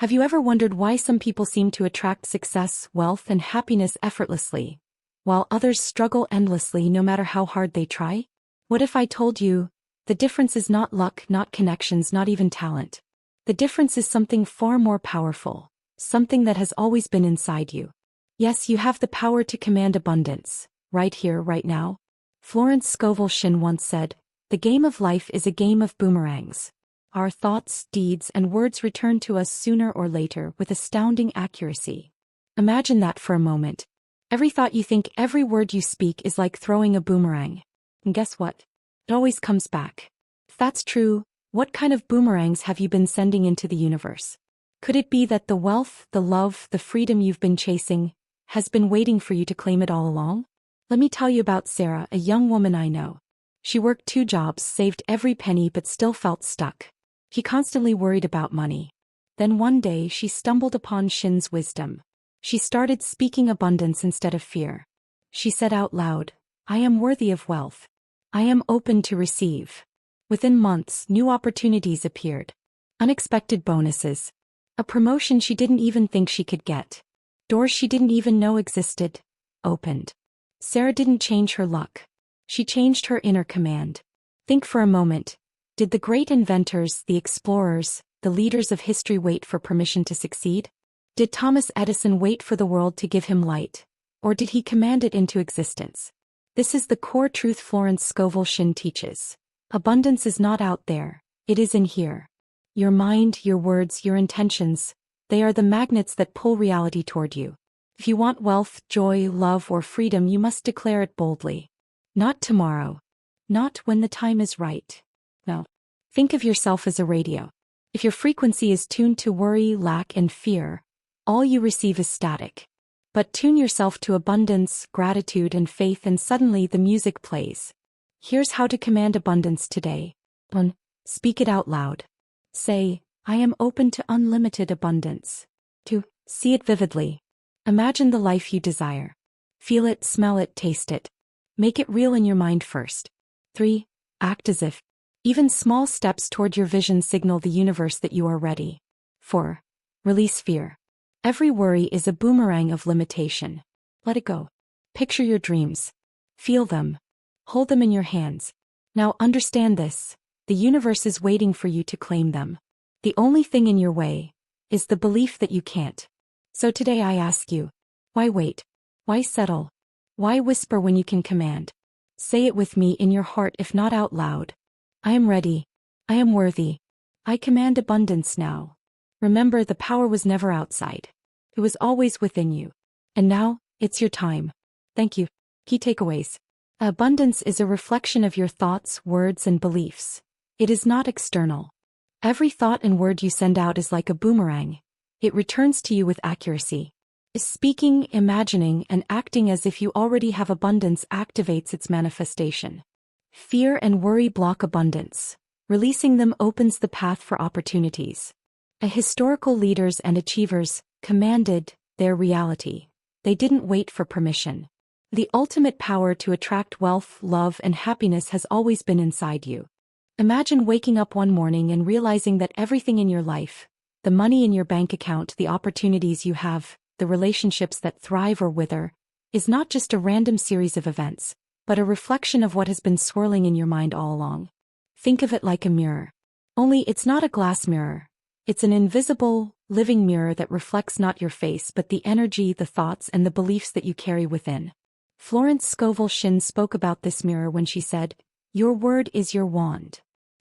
Have you ever wondered why some people seem to attract success, wealth, and happiness effortlessly, while others struggle endlessly no matter how hard they try? What if I told you, the difference is not luck, not connections, not even talent. The difference is something far more powerful, something that has always been inside you. Yes, you have the power to command abundance, right here, right now. Florence Scovel Shinn once said, "The game of life is a game of boomerangs. Our thoughts, deeds, and words return to us sooner or later with astounding accuracy." Imagine that for a moment. Every thought you think, every word you speak is like throwing a boomerang. And guess what? It always comes back. If that's true, what kind of boomerangs have you been sending into the universe? Could it be that the wealth, the love, the freedom you've been chasing has been waiting for you to claim it all along? Let me tell you about Sarah, a young woman I know. She worked 2 jobs, saved every penny, but still felt stuck. She constantly worried about money. Then one day she stumbled upon Shinn's wisdom. She started speaking abundance instead of fear. She said out loud, "I am worthy of wealth. I am open to receive." Within months, new opportunities appeared. Unexpected bonuses. A promotion she didn't even think she could get. Doors she didn't even know existed opened. Sarah didn't change her luck. She changed her inner command. Think for a moment. Did the great inventors, the explorers, the leaders of history wait for permission to succeed? Did Thomas Edison wait for the world to give him light? Or did he command it into existence? This is the core truth Florence Scovel Shinn teaches. Abundance is not out there, it is in here. Your mind, your words, your intentions, they are the magnets that pull reality toward you. If you want wealth, joy, love, or freedom, you must declare it boldly. Not tomorrow. Not when the time is right. No. Think of yourself as a radio. If your frequency is tuned to worry, lack, and fear, all you receive is static. But tune yourself to abundance, gratitude, and faith, and suddenly the music plays. Here's how to command abundance today. 1. Speak it out loud. Say, "I am open to unlimited abundance." 2. See it vividly. Imagine the life you desire. Feel it, smell it, taste it. Make it real in your mind first. 3. Act as if. Even small steps toward your vision signal the universe that you are ready. 4. Release fear. Every worry is a boomerang of limitation. Let it go. Picture your dreams. Feel them. Hold them in your hands. Now understand this. The universe is waiting for you to claim them. The only thing in your way is the belief that you can't. So today I ask you, why wait? Why settle? Why whisper when you can command? Say it with me in your heart, if not out loud. I am ready. I am worthy. I command abundance now. Remember, the power was never outside. It was always within you. And now, it's your time. Thank you. Key takeaways. Abundance is a reflection of your thoughts, words, and beliefs. It is not external. Every thought and word you send out is like a boomerang. It returns to you with accuracy. Speaking, imagining, and acting as if you already have abundance activates its manifestation. Fear and worry block abundance. Releasing them opens the path for opportunities. Historical leaders and achievers commanded their reality. They didn't wait for permission. The ultimate power to attract wealth, love, and happiness has always been inside you. Imagine waking up one morning and realizing that everything in your life, the money in your bank account, the opportunities you have, the relationships that thrive or wither, is not just a random series of events, but a reflection of what has been swirling in your mind all along. Think of it like a mirror. Only it's not a glass mirror. It's an invisible, living mirror that reflects not your face but the energy, the thoughts, and the beliefs that you carry within. Florence Scovel Shinn spoke about this mirror when she said, "Your word is your wand."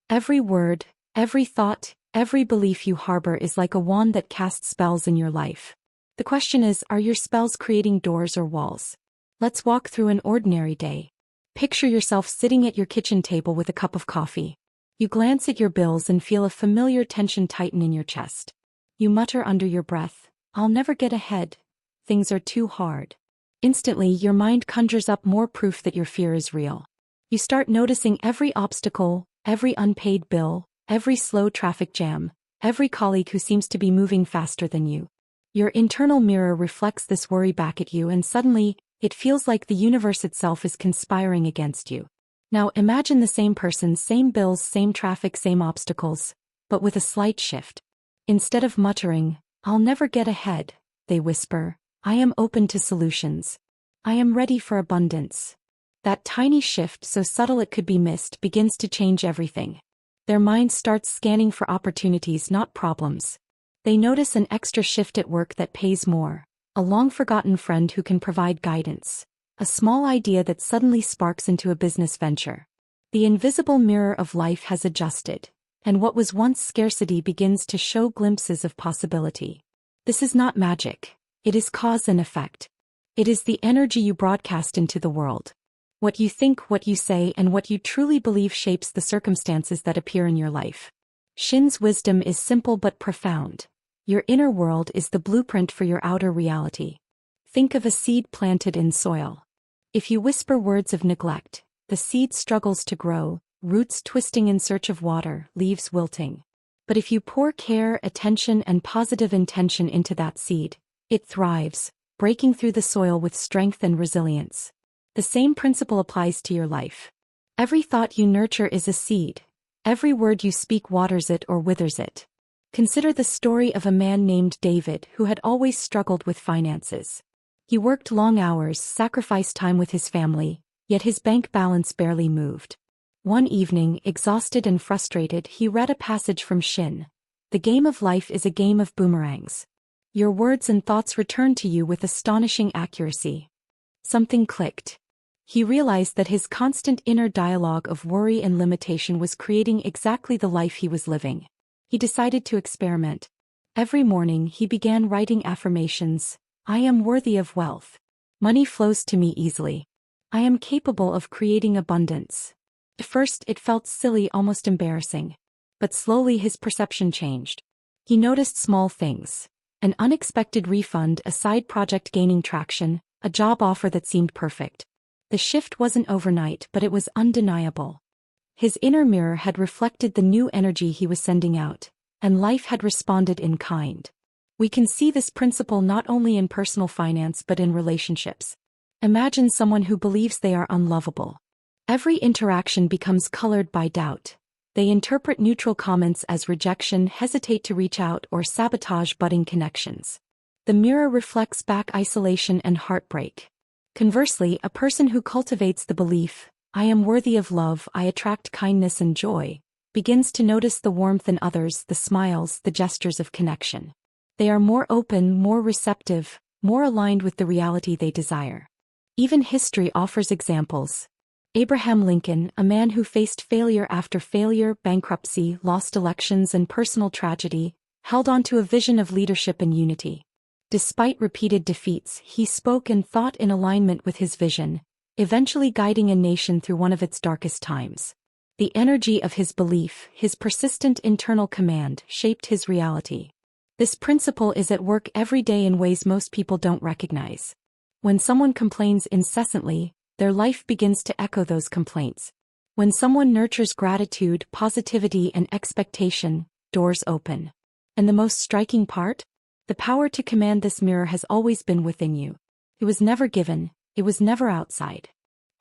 Every word, every thought, every belief you harbor is like a wand that casts spells in your life. The question is, are your spells creating doors or walls? Let's walk through an ordinary day. Picture yourself sitting at your kitchen table with a cup of coffee. You glance at your bills and feel a familiar tension tighten in your chest. You mutter under your breath, "I'll never get ahead. Things are too hard." Instantly, your mind conjures up more proof that your fear is real. You start noticing every obstacle, every unpaid bill, every slow traffic jam, every colleague who seems to be moving faster than you. Your internal mirror reflects this worry back at you, and suddenly, it feels like the universe itself is conspiring against you. Now imagine the same person, same bills, same traffic, same obstacles, but with a slight shift. Instead of muttering, I'll never get ahead, they whisper. I am open to solutions. I am ready for abundance. That tiny shift, so subtle it could be missed, begins to change everything. Their mind starts scanning for opportunities, not problems. They notice an extra shift at work that pays more, a long-forgotten friend who can provide guidance, a small idea that suddenly sparks into a business venture. The invisible mirror of life has adjusted, and what was once scarcity begins to show glimpses of possibility. This is not magic. It is cause and effect. It is the energy you broadcast into the world. What you think, what you say, and what you truly believe shapes the circumstances that appear in your life. Shinn's wisdom is simple but profound. Your inner world is the blueprint for your outer reality. Think of a seed planted in soil. If you whisper words of neglect, the seed struggles to grow, roots twisting in search of water, leaves wilting. But if you pour care, attention, and positive intention into that seed, it thrives, breaking through the soil with strength and resilience. The same principle applies to your life. Every thought you nurture is a seed. Every word you speak waters it or withers it. Consider the story of a man named David who had always struggled with finances. He worked long hours, sacrificed time with his family, yet his bank balance barely moved. One evening, exhausted and frustrated, he read a passage from Shinn. The game of life is a game of boomerangs. Your words and thoughts return to you with astonishing accuracy. Something clicked. He realized that his constant inner dialogue of worry and limitation was creating exactly the life he was living. He decided to experiment. Every morning he began writing affirmations. I am worthy of wealth. Money flows to me easily. I am capable of creating abundance. At first it felt silly, almost embarrassing. But slowly his perception changed. He noticed small things. An unexpected refund, a side project gaining traction, a job offer that seemed perfect. The shift wasn't overnight, but it was undeniable. His inner mirror had reflected the new energy he was sending out, and life had responded in kind. We can see this principle not only in personal finance but in relationships. Imagine someone who believes they are unlovable. Every interaction becomes colored by doubt. They interpret neutral comments as rejection, hesitate to reach out, or sabotage budding connections. The mirror reflects back isolation and heartbreak. Conversely, a person who cultivates the belief, I am worthy of love, I attract kindness and joy, begins to notice the warmth in others, the smiles, the gestures of connection. They are more open, more receptive, more aligned with the reality they desire. Even history offers examples. Abraham Lincoln, a man who faced failure after failure, bankruptcy, lost elections, and personal tragedy, held on to a vision of leadership and unity. Despite repeated defeats, he spoke and thought in alignment with his vision, eventually guiding a nation through one of its darkest times. The energy of his belief, his persistent internal command, shaped his reality. This principle is at work every day in ways most people don't recognize. When someone complains incessantly, their life begins to echo those complaints. When someone nurtures gratitude, positivity, and expectation, doors open. And the most striking part? The power to command this mirror has always been within you. It was never given, it was never outside.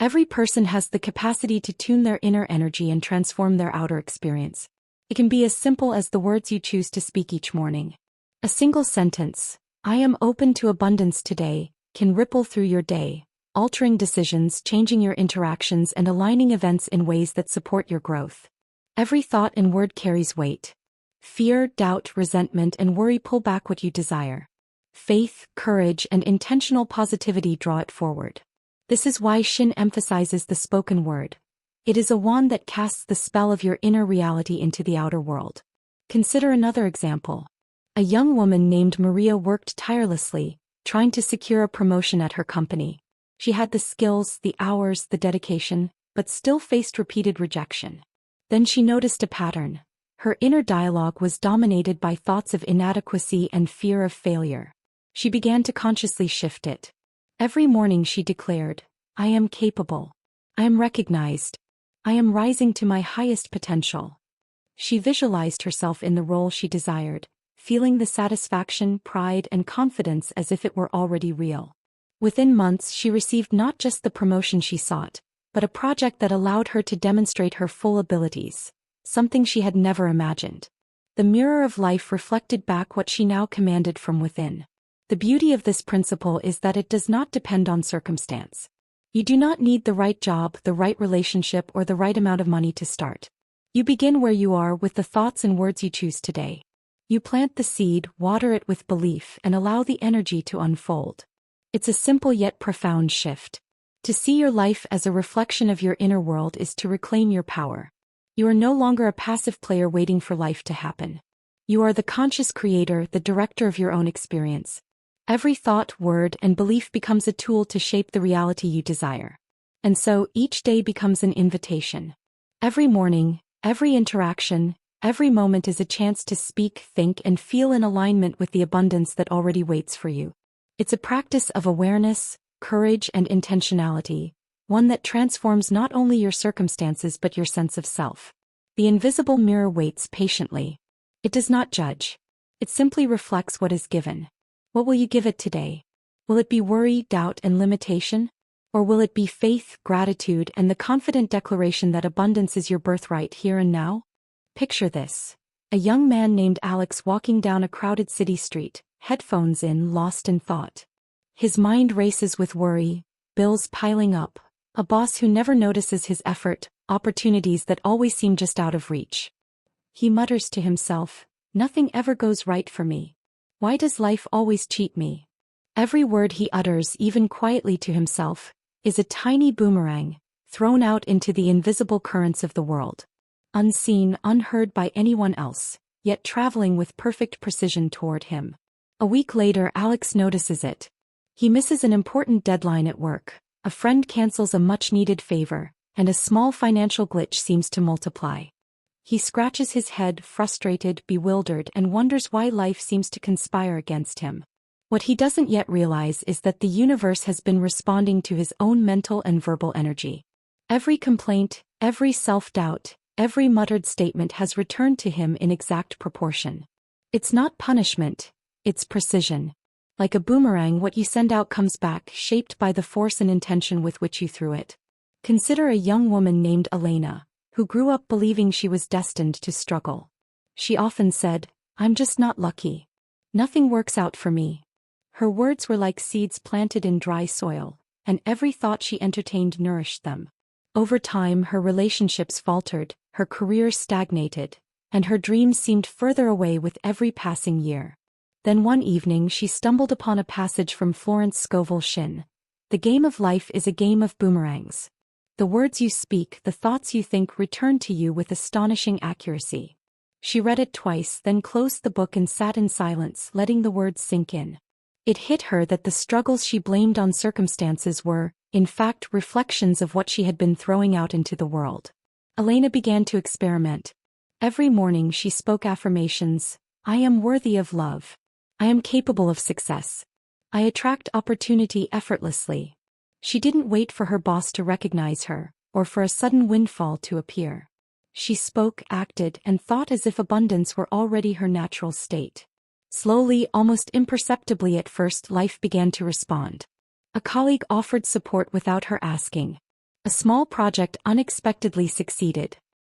Every person has the capacity to tune their inner energy and transform their outer experience. It can be as simple as the words you choose to speak each morning. A single sentence, I am open to abundance today, can ripple through your day, altering decisions, changing your interactions, and aligning events in ways that support your growth. Every thought and word carries weight. Fear, doubt, resentment, and worry pull back what you desire. Faith, courage, and intentional positivity draw it forward. This is why Shinn emphasizes the spoken word. It is a wand that casts the spell of your inner reality into the outer world. Consider another example. A young woman named Maria worked tirelessly, trying to secure a promotion at her company. She had the skills, the hours, the dedication, but still faced repeated rejection. Then she noticed a pattern. Her inner dialogue was dominated by thoughts of inadequacy and fear of failure. She began to consciously shift it. Every morning she declared, I am capable. I am recognized. I am rising to my highest potential. She visualized herself in the role she desired, feeling the satisfaction, pride, and confidence as if it were already real. Within months she received not just the promotion she sought, but a project that allowed her to demonstrate her full abilities, something she had never imagined. The mirror of life reflected back what she now commanded from within. The beauty of this principle is that it does not depend on circumstance. You do not need the right job, the right relationship, or the right amount of money to start. You begin where you are with the thoughts and words you choose today. You plant the seed, water it with belief, and allow the energy to unfold. It's a simple yet profound shift. To see your life as a reflection of your inner world is to reclaim your power. You are no longer a passive player waiting for life to happen. You are the conscious creator, the director of your own experience. Every thought, word, and belief becomes a tool to shape the reality you desire. And so, each day becomes an invitation. Every morning, every interaction, every moment is a chance to speak, think, and feel in alignment with the abundance that already waits for you. It's a practice of awareness, courage, and intentionality, one that transforms not only your circumstances but your sense of self. The invisible mirror waits patiently. It does not judge. It simply reflects what is given. What will you give it today? Will it be worry, doubt, and limitation? Or will it be faith, gratitude, and the confident declaration that abundance is your birthright here and now? Picture this. A young man named Alex walking down a crowded city street, headphones in, lost in thought. His mind races with worry, bills piling up, a boss who never notices his effort, opportunities that always seem just out of reach. He mutters to himself, "Nothing ever goes right for me. Why does life always cheat me?" Every word he utters, even quietly to himself, is a tiny boomerang, thrown out into the invisible currents of the world. Unseen, unheard by anyone else, yet traveling with perfect precision toward him. A week later, Alex notices it. He misses an important deadline at work, a friend cancels a much-needed favor, and a small financial glitch seems to multiply. He scratches his head, frustrated, bewildered, and wonders why life seems to conspire against him. What he doesn't yet realize is that the universe has been responding to his own mental and verbal energy. Every complaint, every self-doubt, every muttered statement has returned to him in exact proportion. It's not punishment, it's precision. Like a boomerang, what you send out comes back, shaped by the force and intention with which you threw it. Consider a young woman named Elena, who grew up believing she was destined to struggle. She often said, "I'm just not lucky. Nothing works out for me." Her words were like seeds planted in dry soil, and every thought she entertained nourished them. Over time, her relationships faltered, her career stagnated, and her dreams seemed further away with every passing year. Then one evening she stumbled upon a passage from Florence Scovel Shinn. "The game of life is a game of boomerangs. The words you speak, the thoughts you think return to you with astonishing accuracy." She read it twice, then closed the book and sat in silence, letting the words sink in. It hit her that the struggles she blamed on circumstances were, in fact, reflections of what she had been throwing out into the world. Elena began to experiment. Every morning she spoke affirmations: "I am worthy of love. I am capable of success. I attract opportunity effortlessly." She didn't wait for her boss to recognize her, or for a sudden windfall to appear. She spoke, acted, and thought as if abundance were already her natural state. Slowly, almost imperceptibly at first, life began to respond. A colleague offered support without her asking. A small project unexpectedly succeeded.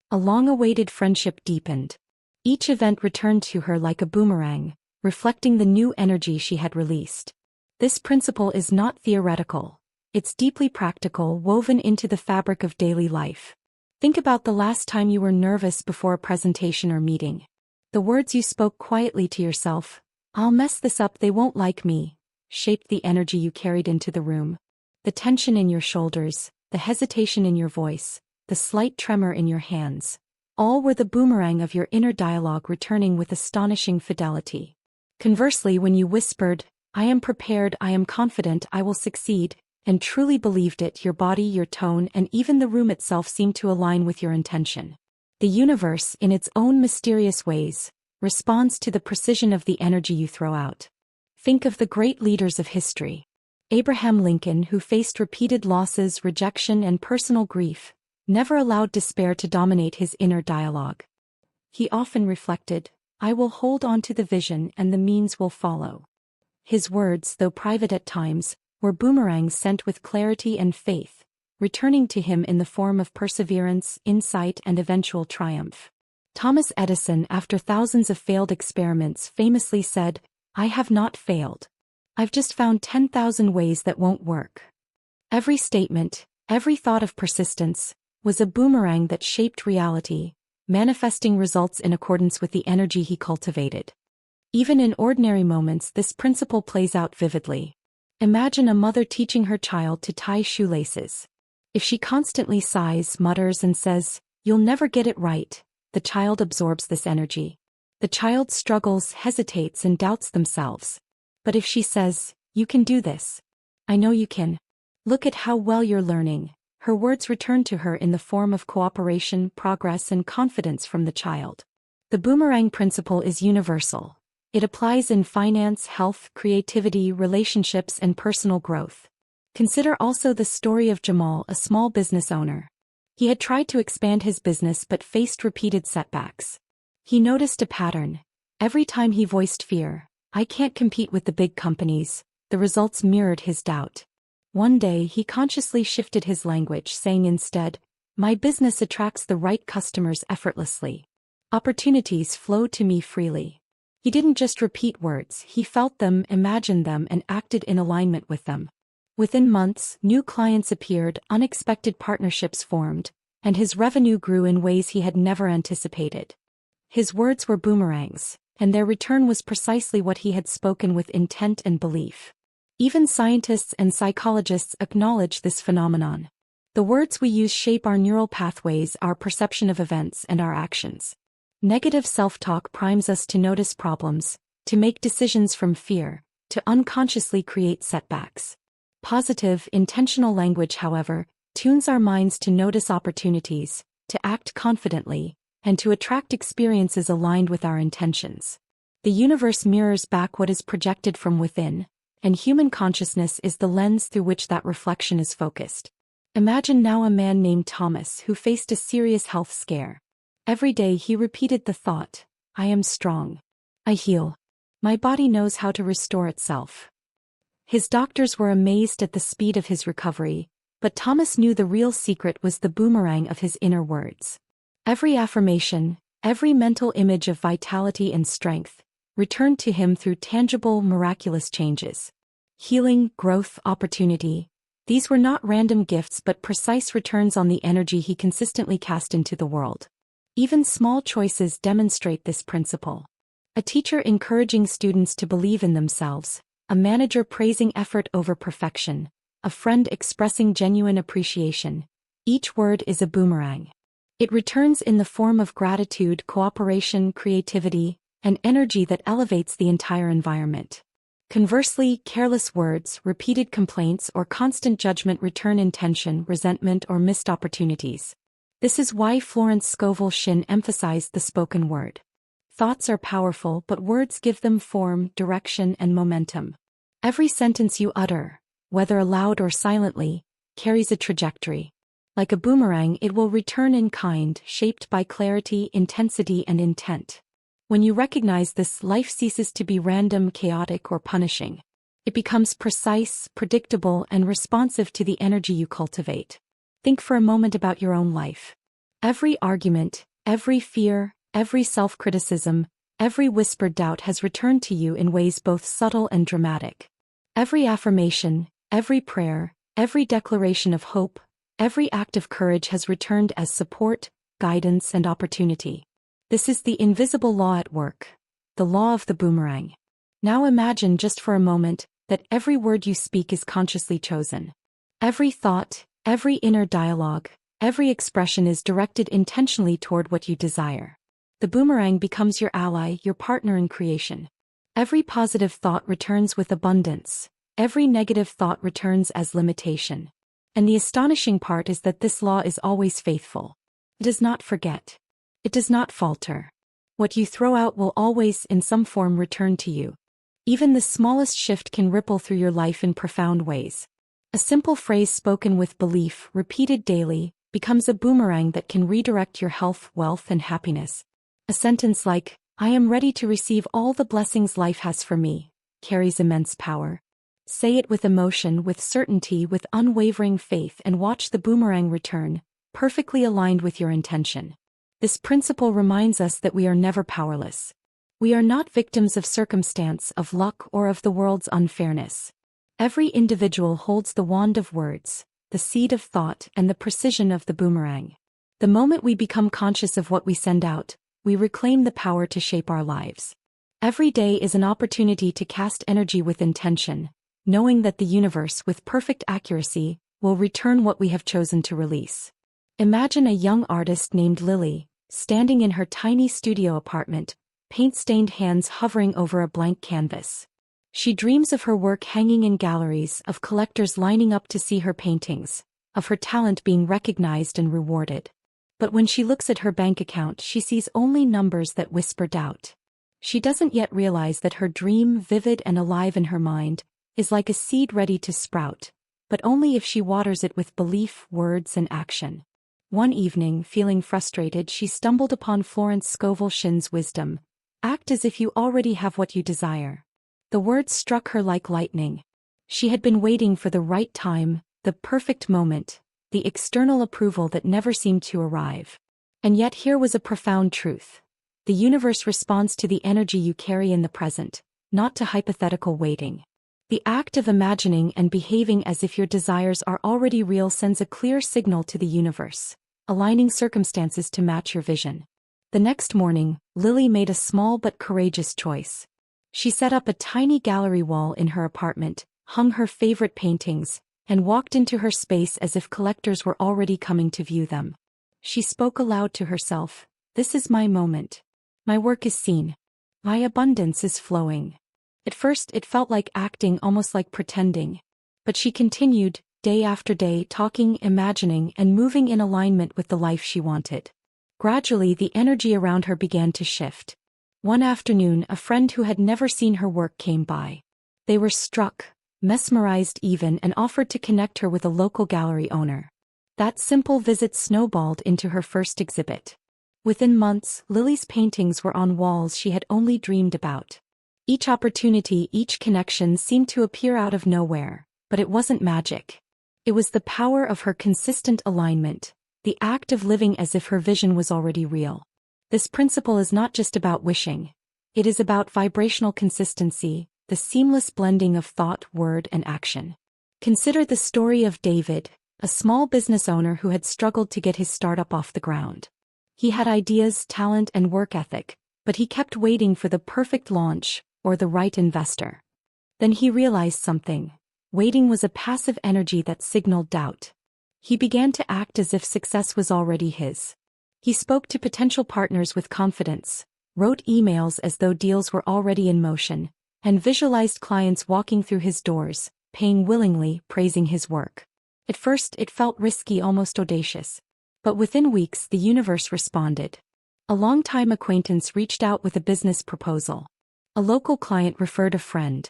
A long-awaited friendship deepened. Each event returned to her like a boomerang, reflecting the new energy she had released. This principle is not theoretical. It's deeply practical, woven into the fabric of daily life. Think about the last time you were nervous before a presentation or meeting. The words you spoke quietly to yourself, "I'll mess this up, they won't like me," shaped the energy you carried into the room. The tension in your shoulders, the hesitation in your voice, the slight tremor in your hands, all were the boomerang of your inner dialogue returning with astonishing fidelity. Conversely, when you whispered, "I am prepared, I am confident, I will succeed," and truly believed it, your body, your tone, and even the room itself seemed to align with your intention. The universe, in its own mysterious ways, responds to the precision of the energy you throw out. Think of the great leaders of history. Abraham Lincoln, who faced repeated losses, rejection, and personal grief, never allowed despair to dominate his inner dialogue. He often reflected, "I will hold on to the vision and the means will follow." His words, though private at times, were boomerangs sent with clarity and faith, returning to him in the form of perseverance, insight, and eventual triumph. Thomas Edison, after thousands of failed experiments, famously said, "I have not failed. I've just found 10,000 ways that won't work." Every statement, every thought of persistence, was a boomerang that shaped reality, manifesting results in accordance with the energy he cultivated. Even in ordinary moments, this principle plays out vividly. Imagine a mother teaching her child to tie shoelaces. If she constantly sighs, mutters, and says, "You'll never get it right," the child absorbs this energy. The child struggles, hesitates, and doubts themselves. But if she says, "You can do this. I know you can. Look at how well you're learning," her words return to her in the form of cooperation, progress, and confidence from the child. The boomerang principle is universal. It applies in finance, health, creativity, relationships, and personal growth. Consider also the story of Jamal, a small business owner. He had tried to expand his business but faced repeated setbacks. He noticed a pattern. Every time he voiced fear, "I can't compete with the big companies," the results mirrored his doubt. One day he consciously shifted his language, saying instead, "My business attracts the right customers effortlessly. Opportunities flow to me freely." He didn't just repeat words, he felt them, imagined them, and acted in alignment with them. Within months, new clients appeared, unexpected partnerships formed, and his revenue grew in ways he had never anticipated. His words were boomerangs, and their return was precisely what he had spoken with intent and belief. Even scientists and psychologists acknowledge this phenomenon. The words we use shape our neural pathways, our perception of events, and our actions. Negative self-talk primes us to notice problems, to make decisions from fear, to unconsciously create setbacks. Positive, intentional language, however, tunes our minds to notice opportunities, to act confidently, and to attract experiences aligned with our intentions. The universe mirrors back what is projected from within, and human consciousness is the lens through which that reflection is focused. Imagine now a man named Thomas who faced a serious health scare. Every day he repeated the thought, "I am strong. I heal. My body knows how to restore itself." His doctors were amazed at the speed of his recovery, but Thomas knew the real secret was the boomerang of his inner words. Every affirmation, every mental image of vitality and strength, returned to him through tangible, miraculous changes. Healing, growth, opportunity. These were not random gifts but precise returns on the energy he consistently cast into the world. Even small choices demonstrate this principle. A teacher encouraging students to believe in themselves, a manager praising effort over perfection, a friend expressing genuine appreciation. Each word is a boomerang. It returns in the form of gratitude, cooperation, creativity, and energy that elevates the entire environment. Conversely, careless words, repeated complaints, or constant judgment return in tension, resentment, or missed opportunities. This is why Florence Scovel Shinn emphasized the spoken word. Thoughts are powerful, but words give them form, direction, and momentum. Every sentence you utter, whether aloud or silently, carries a trajectory. Like a boomerang, it will return in kind, shaped by clarity, intensity, and intent. When you recognize this, life ceases to be random, chaotic, or punishing. It becomes precise, predictable, and responsive to the energy you cultivate. Think for a moment about your own life. Every argument, every fear, every self-criticism, every whispered doubt has returned to you in ways both subtle and dramatic. Every affirmation, every prayer, every declaration of hope, every act of courage has returned as support, guidance, and opportunity. This is the invisible law at work, the law of the boomerang. Now imagine just for a moment that every word you speak is consciously chosen. Every thought, every inner dialogue, every expression is directed intentionally toward what you desire. The boomerang becomes your ally, your partner in creation. Every positive thought returns with abundance. Every negative thought returns as limitation. And the astonishing part is that this law is always faithful. It does not forget. It does not falter. What you throw out will always, in some form, return to you. Even the smallest shift can ripple through your life in profound ways. A simple phrase spoken with belief, repeated daily, becomes a boomerang that can redirect your health, wealth, and happiness. A sentence like, "I am ready to receive all the blessings life has for me," carries immense power. Say it with emotion, with certainty, with unwavering faith, and watch the boomerang return, perfectly aligned with your intention. This principle reminds us that we are never powerless. We are not victims of circumstance, of luck, or of the world's unfairness. Every individual holds the wand of words, the seed of thought, and the precision of the boomerang. The moment we become conscious of what we send out, we reclaim the power to shape our lives. Every day is an opportunity to cast energy with intention, knowing that the universe, with perfect accuracy, will return what we have chosen to release. Imagine a young artist named Lily, standing in her tiny studio apartment, paint-stained hands hovering over a blank canvas. She dreams of her work hanging in galleries, of collectors lining up to see her paintings, of her talent being recognized and rewarded. But when she looks at her bank account, she sees only numbers that whisper doubt. She doesn't yet realize that her dream, vivid and alive in her mind, is like a seed ready to sprout, but only if she waters it with belief, words, and action. One evening, feeling frustrated, she stumbled upon Florence Scovel Shinn's wisdom: act as if you already have what you desire. The words struck her like lightning. She had been waiting for the right time, the perfect moment, the external approval that never seemed to arrive. And yet here was a profound truth. The universe responds to the energy you carry in the present, not to hypothetical waiting. The act of imagining and behaving as if your desires are already real sends a clear signal to the universe, aligning circumstances to match your vision. The next morning, Lily made a small but courageous choice. She set up a tiny gallery wall in her apartment, hung her favorite paintings, and walked into her space as if collectors were already coming to view them. She spoke aloud to herself: "This is my moment. My work is seen. My abundance is flowing." At first it felt like acting, almost like pretending. But she continued, day after day, talking, imagining, and moving in alignment with the life she wanted. Gradually the energy around her began to shift. One afternoon, a friend who had never seen her work came by. They were struck, mesmerized even, and offered to connect her with a local gallery owner. That simple visit snowballed into her first exhibit. Within months, Lily's paintings were on walls she had only dreamed about. Each opportunity, each connection seemed to appear out of nowhere, but it wasn't magic. It was the power of her consistent alignment, the act of living as if her vision was already real. This principle is not just about wishing. It is about vibrational consistency, the seamless blending of thought, word, and action. Consider the story of David, a small business owner who had struggled to get his startup off the ground. He had ideas, talent, and work ethic, but he kept waiting for the perfect launch or the right investor. Then he realized something. Waiting was a passive energy that signaled doubt. He began to act as if success was already his. He spoke to potential partners with confidence, wrote emails as though deals were already in motion, and visualized clients walking through his doors, paying willingly, praising his work. At first it felt risky, almost audacious. But within weeks the universe responded. A longtime acquaintance reached out with a business proposal. A local client referred a friend.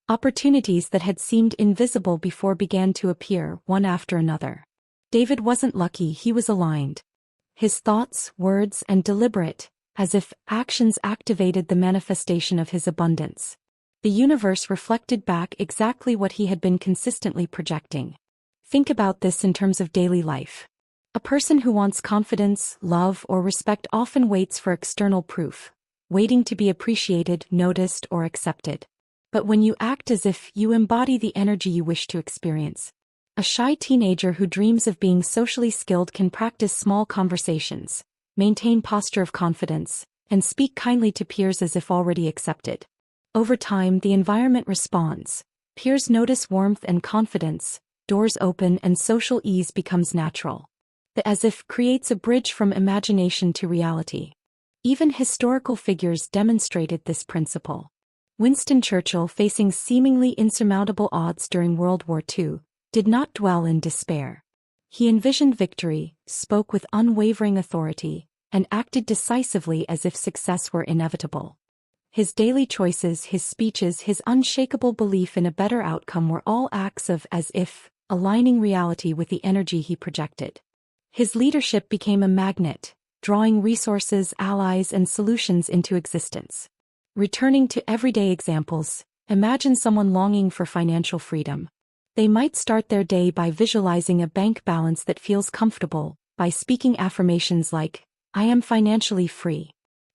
Opportunities that had seemed invisible before began to appear, one after another. David wasn't lucky, he was aligned. His thoughts, words, and deliberate, as if actions activated the manifestation of his abundance. The universe reflected back exactly what he had been consistently projecting. Think about this in terms of daily life. A person who wants confidence, love, or respect often waits for external proof, waiting to be appreciated, noticed, or accepted. But when you act as if you embody the energy you wish to experience. A shy teenager who dreams of being socially skilled can practice small conversations, maintain posture of confidence, and speak kindly to peers as if already accepted. Over time, the environment responds. Peers notice warmth and confidence, doors open, and social ease becomes natural. The as if creates a bridge from imagination to reality. Even historical figures demonstrated this principle. Winston Churchill, facing seemingly insurmountable odds during World War II, did not dwell in despair. He envisioned victory, spoke with unwavering authority, and acted decisively as if success were inevitable. His daily choices, his speeches, his unshakable belief in a better outcome were all acts of as if, aligning reality with the energy he projected. His leadership became a magnet, drawing resources, allies, and solutions into existence. Returning to everyday examples, imagine someone longing for financial freedom. They might start their day by visualizing a bank balance that feels comfortable, by speaking affirmations like, I am financially free.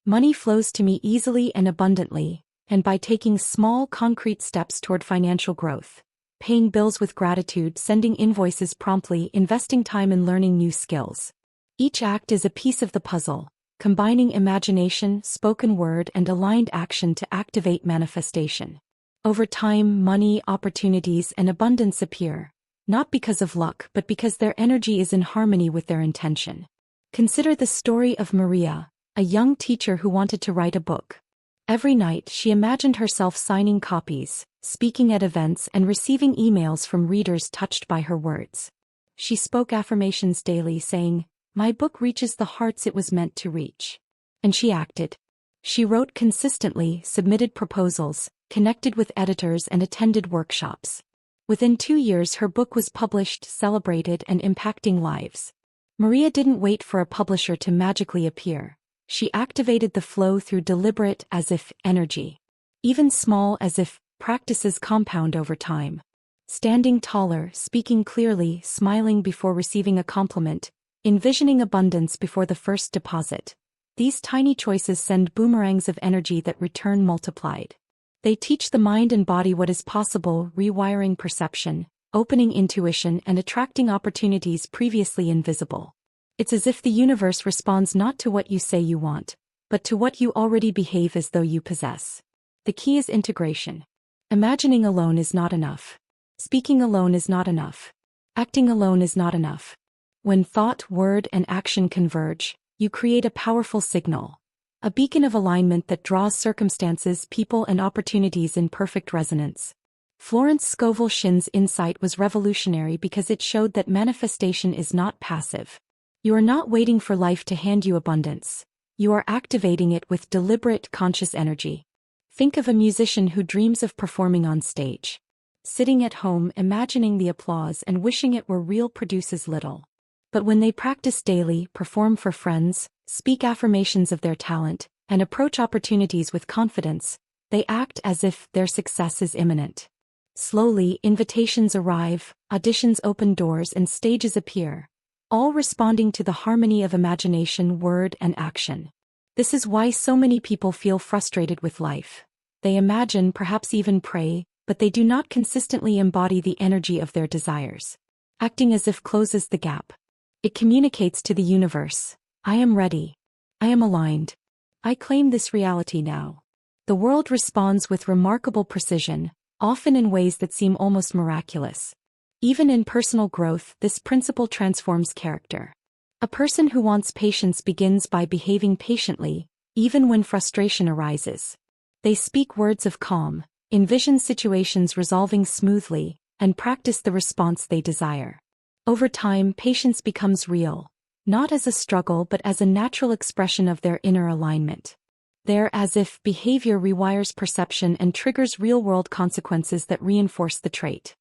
Money flows to me easily and abundantly, and by taking small, concrete steps toward financial growth, paying bills with gratitude, sending invoices promptly, investing time in learning new skills. Each act is a piece of the puzzle, combining imagination, spoken word, and aligned action to activate manifestation. Over time, money, opportunities, and abundance appear, not because of luck but because their energy is in harmony with their intention. Consider the story of Maria, a young teacher who wanted to write a book. Every night she imagined herself signing copies, speaking at events, and receiving emails from readers touched by her words. She spoke affirmations daily, saying, "My book reaches the hearts it was meant to reach." And she acted. She wrote consistently, submitted proposals, connected with editors, and attended workshops. Within 2 years her book was published, celebrated, and impacting lives. Maria didn't wait for a publisher to magically appear. She activated the flow through deliberate as-if energy. Even small as-if practices compound over time. Standing taller, speaking clearly, smiling before receiving a compliment, envisioning abundance before the first deposit. These tiny choices send boomerangs of energy that return multiplied. They teach the mind and body what is possible, rewiring perception, opening intuition, and attracting opportunities previously invisible. It's as if the universe responds not to what you say you want, but to what you already behave as though you possess. The key is integration. Imagining alone is not enough. Speaking alone is not enough. Acting alone is not enough. When thought, word, and action converge, you create a powerful signal. A beacon of alignment that draws circumstances, people, and opportunities in perfect resonance. Florence Scovel Shinn's insight was revolutionary because it showed that manifestation is not passive. You are not waiting for life to hand you abundance. You are activating it with deliberate, conscious energy. Think of a musician who dreams of performing on stage. Sitting at home, imagining the applause and wishing it were real produces little. But when they practice daily, perform for friends, speak affirmations of their talent, and approach opportunities with confidence, they act as if their success is imminent. Slowly, invitations arrive, auditions open doors, and stages appear, all responding to the harmony of imagination, word, and action. This is why so many people feel frustrated with life. They imagine, perhaps even pray, but they do not consistently embody the energy of their desires. Acting as if closes the gap. It communicates to the universe, "I am ready. I am aligned. I claim this reality now." The world responds with remarkable precision, often in ways that seem almost miraculous. Even in personal growth, this principle transforms character. A person who wants patience begins by behaving patiently, even when frustration arises. They speak words of calm, envision situations resolving smoothly, and practice the response they desire. Over time, patience becomes real, not as a struggle but as a natural expression of their inner alignment. Their as-if behavior rewires perception and triggers real-world consequences that reinforce the trait.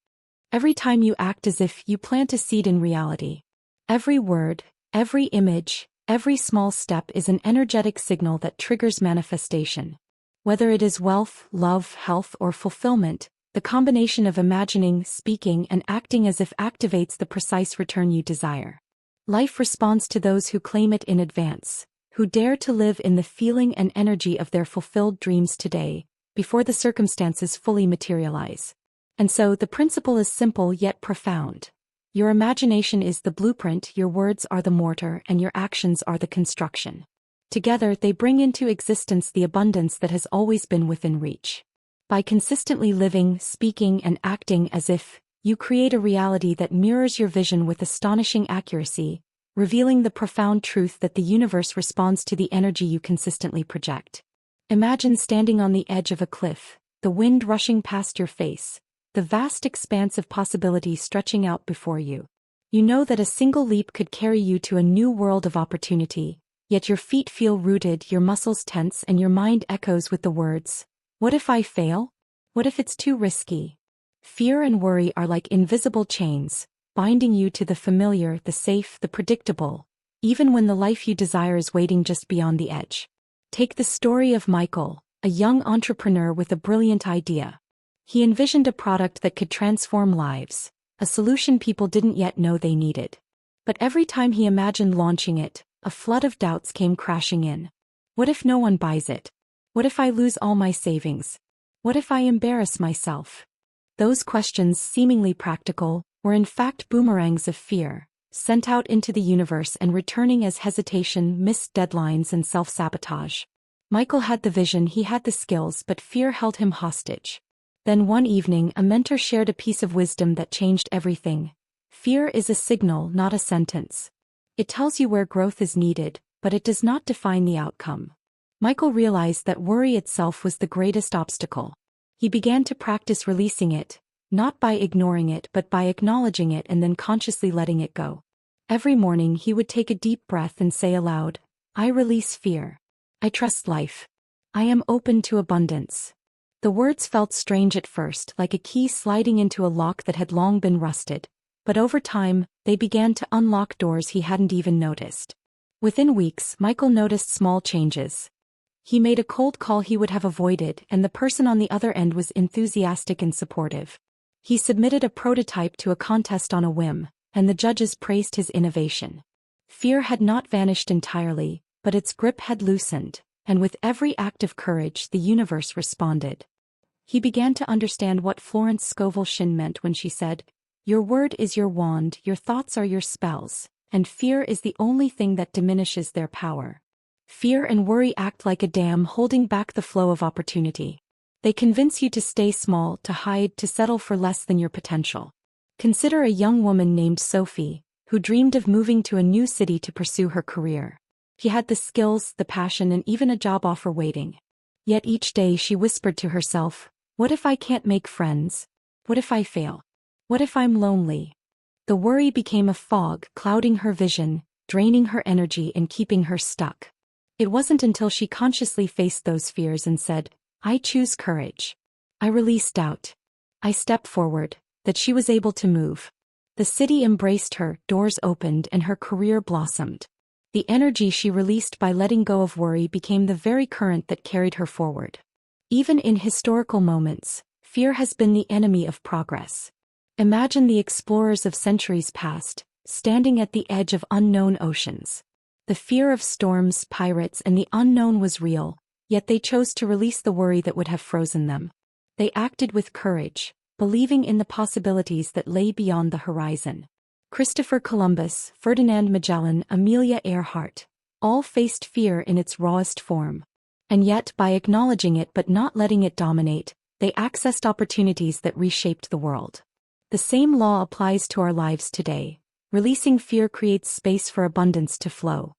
Every time you act as if, you plant a seed in reality. Every word, every image, every small step is an energetic signal that triggers manifestation. Whether it is wealth, love, health, or fulfillment, the combination of imagining, speaking, and acting as if activates the precise return you desire. Life responds to those who claim it in advance, who dare to live in the feeling and energy of their fulfilled dreams today, before the circumstances fully materialize. And so, the principle is simple yet profound. Your imagination is the blueprint, your words are the mortar, and your actions are the construction. Together, they bring into existence the abundance that has always been within reach. By consistently living, speaking, and acting as if, you create a reality that mirrors your vision with astonishing accuracy, revealing the profound truth that the universe responds to the energy you consistently project. Imagine standing on the edge of a cliff, the wind rushing past your face, the vast expanse of possibility stretching out before you. You know that a single leap could carry you to a new world of opportunity, yet your feet feel rooted, your muscles tense, and your mind echoes with the words, "What if I fail? What if it's too risky?" Fear and worry are like invisible chains, binding you to the familiar, the safe, the predictable, even when the life you desire is waiting just beyond the edge. Take the story of Michael, a young entrepreneur with a brilliant idea. He envisioned a product that could transform lives, a solution people didn't yet know they needed. But every time he imagined launching it, a flood of doubts came crashing in. What if no one buys it? What if I lose all my savings? What if I embarrass myself? Those questions, seemingly practical, were in fact boomerangs of fear, sent out into the universe and returning as hesitation, missed deadlines, and self-sabotage. Michael had the vision, he had the skills, but fear held him hostage. Then one evening, a mentor shared a piece of wisdom that changed everything. Fear is a signal, not a sentence. It tells you where growth is needed, but it does not define the outcome. Michael realized that worry itself was the greatest obstacle. He began to practice releasing it, not by ignoring it but by acknowledging it and then consciously letting it go. Every morning he would take a deep breath and say aloud, "I release fear. I trust life. I am open to abundance." The words felt strange at first, like a key sliding into a lock that had long been rusted, but over time, they began to unlock doors he hadn't even noticed. Within weeks, Michael noticed small changes. He made a cold call he would have avoided, and the person on the other end was enthusiastic and supportive. He submitted a prototype to a contest on a whim, and the judges praised his innovation. Fear had not vanished entirely, but its grip had loosened, and with every act of courage the universe responded. He began to understand what Florence Scovel Shinn meant when she said, "Your word is your wand, your thoughts are your spells, and fear is the only thing that diminishes their power." Fear and worry act like a dam holding back the flow of opportunity. They convince you to stay small, to hide, to settle for less than your potential. Consider a young woman named Sophie, who dreamed of moving to a new city to pursue her career. She had the skills, the passion, and even a job offer waiting. Yet each day she whispered to herself, "What if I can't make friends? What if I fail? What if I'm lonely?" The worry became a fog, clouding her vision, draining her energy and keeping her stuck. It wasn't until she consciously faced those fears and said, "I choose courage. I release doubt. I step forward," that she was able to move. The city embraced her, doors opened, and her career blossomed. The energy she released by letting go of worry became the very current that carried her forward. Even in historical moments, fear has been the enemy of progress. Imagine the explorers of centuries past, standing at the edge of unknown oceans. The fear of storms, pirates, and the unknown was real, yet they chose to release the worry that would have frozen them. They acted with courage, believing in the possibilities that lay beyond the horizon. Christopher Columbus, Ferdinand Magellan, Amelia Earhart, all faced fear in its rawest form. And yet, by acknowledging it but not letting it dominate, they accessed opportunities that reshaped the world. The same law applies to our lives today. Releasing fear creates space for abundance to flow.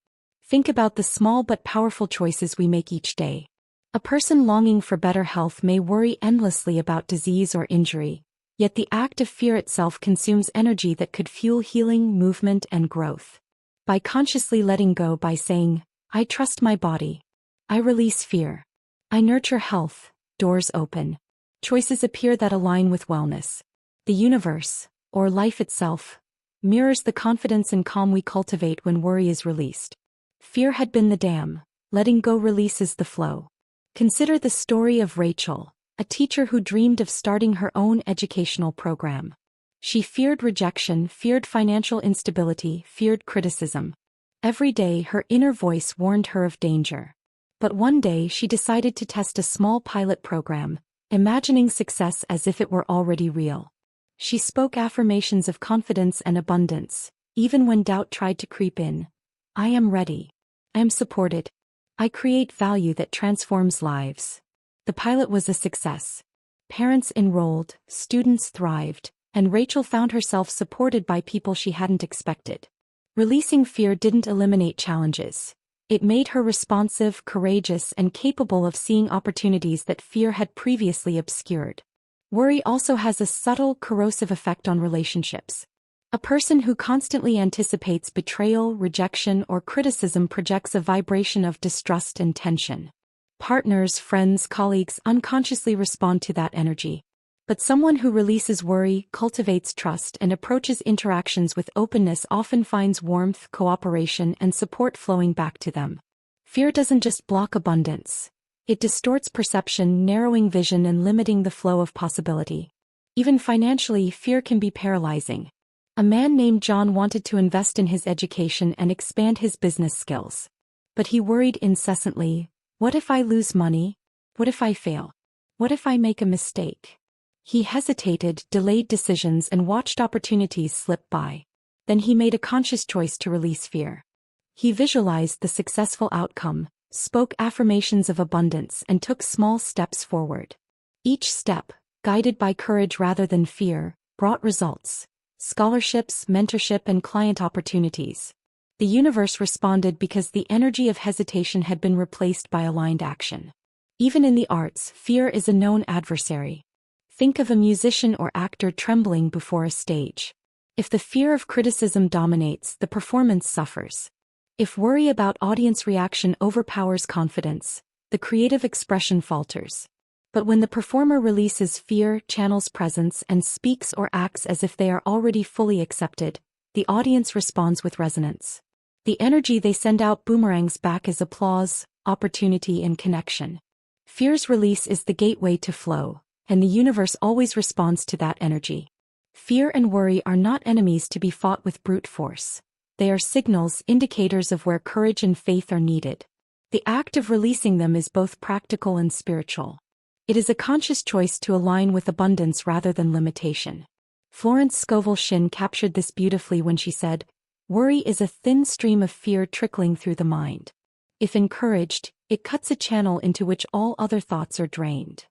Think about the small but powerful choices we make each day. A person longing for better health may worry endlessly about disease or injury, yet the act of fear itself consumes energy that could fuel healing, movement, and growth. By consciously letting go, by saying, "I trust my body. I release fear. I nurture health," doors open. Choices appear that align with wellness. The universe, or life itself, mirrors the confidence and calm we cultivate when worry is released. Fear had been the dam, letting go releases the flow. Consider the story of Rachel, a teacher who dreamed of starting her own educational program. She feared rejection, feared financial instability, feared criticism. Every day her inner voice warned her of danger. But one day she decided to test a small pilot program, imagining success as if it were already real. She spoke affirmations of confidence and abundance, even when doubt tried to creep in. "I am ready. I am supported. I create value that transforms lives." The pilot was a success. Parents enrolled, students thrived, and Rachel found herself supported by people she hadn't expected. Releasing fear didn't eliminate challenges. It made her responsive, courageous, and capable of seeing opportunities that fear had previously obscured. Worry also has a subtle, corrosive effect on relationships. A person who constantly anticipates betrayal, rejection, or criticism projects a vibration of distrust and tension. Partners, friends, colleagues unconsciously respond to that energy. But someone who releases worry, cultivates trust, and approaches interactions with openness often finds warmth, cooperation, and support flowing back to them. Fear doesn't just block abundance. It distorts perception, narrowing vision and limiting the flow of possibility. Even financially, fear can be paralyzing. A man named John wanted to invest in his education and expand his business skills. But he worried incessantly, what if I lose money? What if I fail? What if I make a mistake? He hesitated, delayed decisions, and watched opportunities slip by. Then he made a conscious choice to release fear. He visualized the successful outcome, spoke affirmations of abundance, and took small steps forward. Each step, guided by courage rather than fear, brought results: scholarships, mentorship, and client opportunities. The universe responded because the energy of hesitation had been replaced by aligned action. Even in the arts, fear is a known adversary. Think of a musician or actor trembling before a stage. If the fear of criticism dominates, the performance suffers. If worry about audience reaction overpowers confidence, the creative expression falters. But when the performer releases fear, channels presence, and speaks or acts as if they are already fully accepted, the audience responds with resonance. The energy they send out boomerangs back as applause, opportunity, and connection. Fear's release is the gateway to flow, and the universe always responds to that energy. Fear and worry are not enemies to be fought with brute force. They are signals, indicators of where courage and faith are needed. The act of releasing them is both practical and spiritual. It is a conscious choice to align with abundance rather than limitation. Florence Scovel Shinn captured this beautifully when she said, "Worry is a thin stream of fear trickling through the mind. If encouraged, it cuts a channel into which all other thoughts are drained."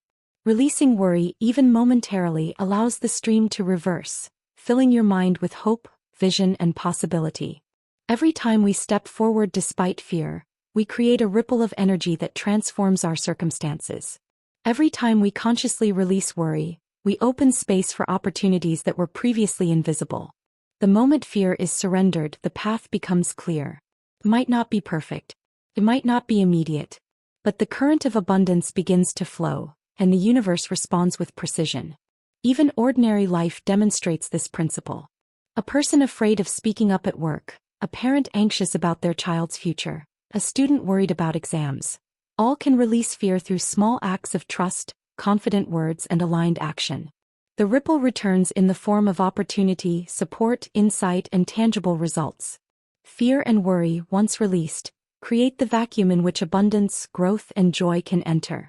Releasing worry, even momentarily, allows the stream to reverse, filling your mind with hope, vision, and possibility. Every time we step forward despite fear, we create a ripple of energy that transforms our circumstances. Every time we consciously release worry, we open space for opportunities that were previously invisible. The moment fear is surrendered, the path becomes clear. It might not be perfect. It might not be immediate. But the current of abundance begins to flow, and the universe responds with precision. Even ordinary life demonstrates this principle. A person afraid of speaking up at work, a parent anxious about their child's future, a student worried about exams. All can release fear through small acts of trust, confident words, and aligned action. The ripple returns in the form of opportunity, support, insight, and tangible results. Fear and worry, once released, create the vacuum in which abundance, growth, and joy can enter.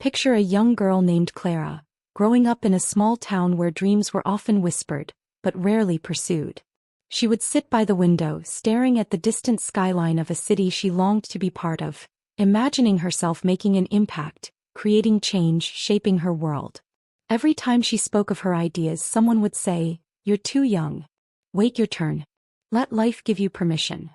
Picture a young girl named Clara, growing up in a small town where dreams were often whispered, but rarely pursued. She would sit by the window, staring at the distant skyline of a city she longed to be part of, imagining herself making an impact, creating change, shaping her world. Every time she spoke of her ideas, someone would say, "You're too young. Wait your turn. Let life give you permission."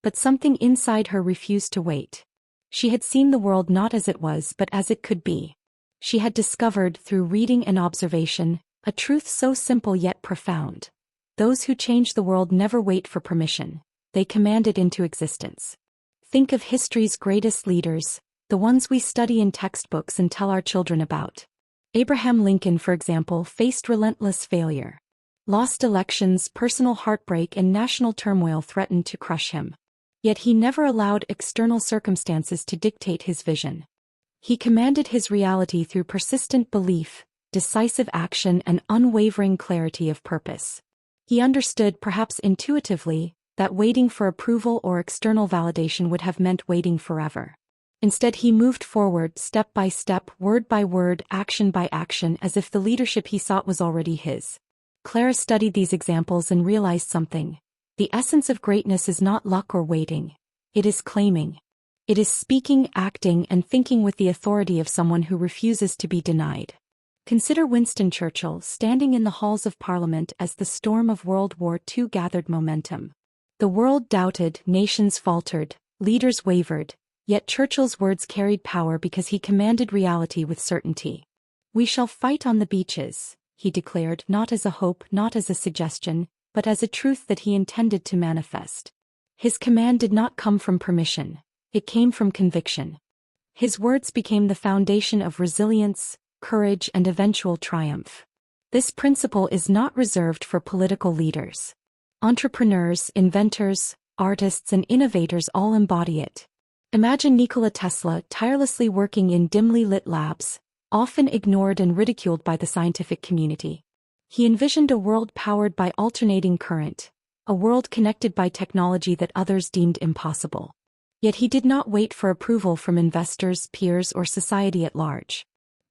But something inside her refused to wait. She had seen the world not as it was but as it could be. She had discovered, through reading and observation, a truth so simple yet profound. Those who change the world never wait for permission. They command it into existence. Think of history's greatest leaders, the ones we study in textbooks and tell our children about. Abraham Lincoln, for example, faced relentless failure. Lost elections, personal heartbreak, and national turmoil threatened to crush him. Yet he never allowed external circumstances to dictate his vision. He commanded his reality through persistent belief, decisive action, and unwavering clarity of purpose. He understood, perhaps intuitively, that waiting for approval or external validation would have meant waiting forever. Instead, he moved forward, step by step, word by word, action by action, as if the leadership he sought was already his. Clara studied these examples and realized something. The essence of greatness is not luck or waiting. It is claiming. It is speaking, acting, and thinking with the authority of someone who refuses to be denied. Consider Winston Churchill standing in the halls of Parliament as the storm of World War II gathered momentum. The world doubted, nations faltered, leaders wavered, yet Churchill's words carried power because he commanded reality with certainty. "We shall fight on the beaches," he declared, not as a hope, not as a suggestion, but as a truth that he intended to manifest. His command did not come from permission. It came from conviction. His words became the foundation of resilience, courage, and eventual triumph. This principle is not reserved for political leaders. Entrepreneurs, inventors, artists, and innovators all embody it. Imagine Nikola Tesla tirelessly working in dimly lit labs, often ignored and ridiculed by the scientific community. He envisioned a world powered by alternating current, a world connected by technology that others deemed impossible. Yet he did not wait for approval from investors, peers, or society at large.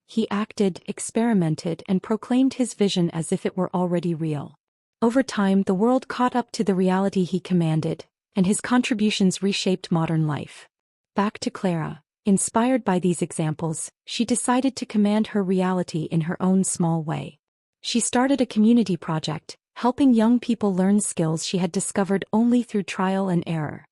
He acted, experimented, and proclaimed his vision as if it were already real. Over time, the world caught up to the reality he commanded, and his contributions reshaped modern life. Back to Clara. Inspired by these examples, she decided to command her reality in her own small way. She started a community project, helping young people learn skills she had discovered only through trial and error.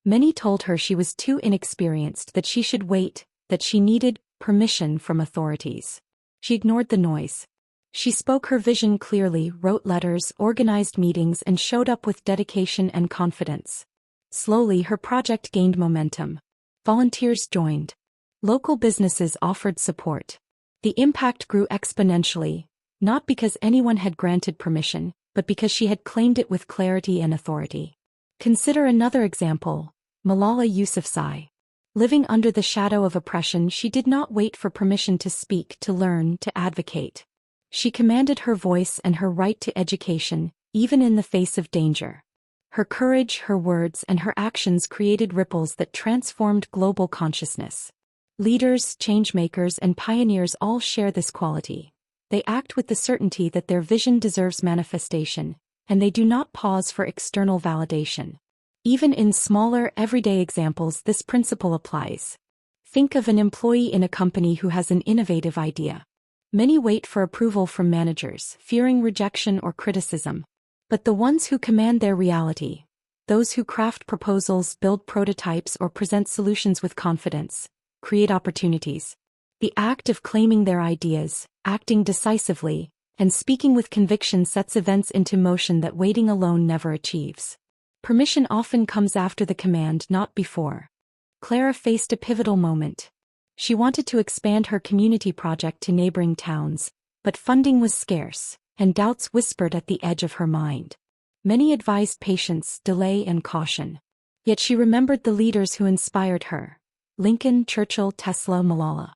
Many told her she was too inexperienced, that she should wait, that she needed permission from authorities. She ignored the noise. She spoke her vision clearly, wrote letters, organized meetings, and showed up with dedication and confidence. Slowly, her project gained momentum. Volunteers joined. Local businesses offered support. The impact grew exponentially, not because anyone had granted permission, but because she had claimed it with clarity and authority. Consider another example, Malala Yousafzai. Living under the shadow of oppression, she did not wait for permission to speak, to learn, to advocate. She commanded her voice and her right to education, even in the face of danger. Her courage, her words, and her actions created ripples that transformed global consciousness. Leaders, changemakers, and pioneers all share this quality. They act with the certainty that their vision deserves manifestation, and they do not pause for external validation. Even in smaller, everyday examples, this principle applies. Think of an employee in a company who has an innovative idea. Many wait for approval from managers, fearing rejection or criticism. But the ones who command their reality, those who craft proposals, build prototypes, or present solutions with confidence, create opportunities. The act of claiming their ideas, acting decisively, and speaking with conviction sets events into motion that waiting alone never achieves. Permission often comes after the command, not before. Clara faced a pivotal moment. She wanted to expand her community project to neighboring towns, but funding was scarce, and doubts whispered at the edge of her mind. Many advised patience, delay, and caution. Yet she remembered the leaders who inspired her: Lincoln, Churchill, Tesla, Malala.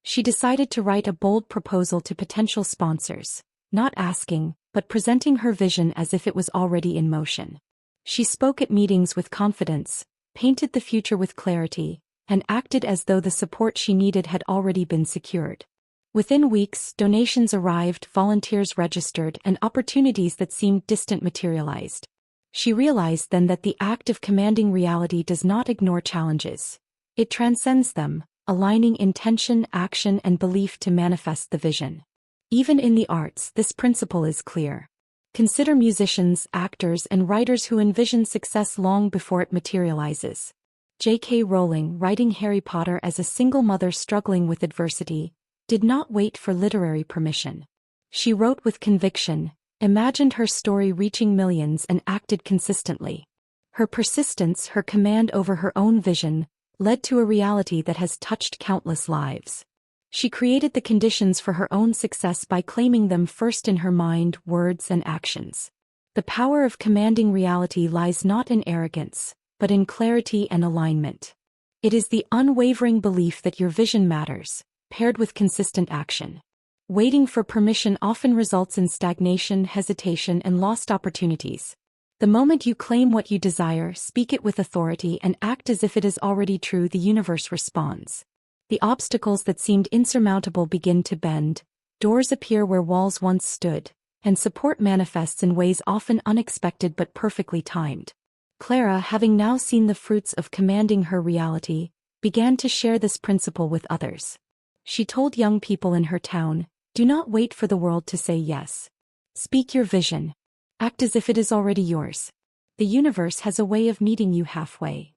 She decided to write a bold proposal to potential sponsors, not asking, but presenting her vision as if it was already in motion. She spoke at meetings with confidence, painted the future with clarity, and acted as though the support she needed had already been secured. Within weeks, donations arrived, volunteers registered, and opportunities that seemed distant materialized. She realized then that the act of commanding reality does not ignore challenges. It transcends them, aligning intention, action, and belief to manifest the vision. Even in the arts, this principle is clear. Consider musicians, actors, and writers who envision success long before it materializes. J.K. Rowling, writing Harry Potter as a single mother struggling with adversity, did not wait for literary permission. She wrote with conviction, imagined her story reaching millions, and acted consistently. Her persistence, her command over her own vision, led to a reality that has touched countless lives. She created the conditions for her own success by claiming them first in her mind, words, and actions. The power of commanding reality lies not in arrogance, but in clarity and alignment. It is the unwavering belief that your vision matters, paired with consistent action. Waiting for permission often results in stagnation, hesitation, and lost opportunities. The moment you claim what you desire, speak it with authority, and act as if it is already true, the universe responds. The obstacles that seemed insurmountable begin to bend, doors appear where walls once stood, and support manifests in ways often unexpected but perfectly timed. Clara, having now seen the fruits of commanding her reality, began to share this principle with others. She told young people in her town, "Do not wait for the world to say yes. Speak your vision. Act as if it is already yours. The universe has a way of meeting you halfway."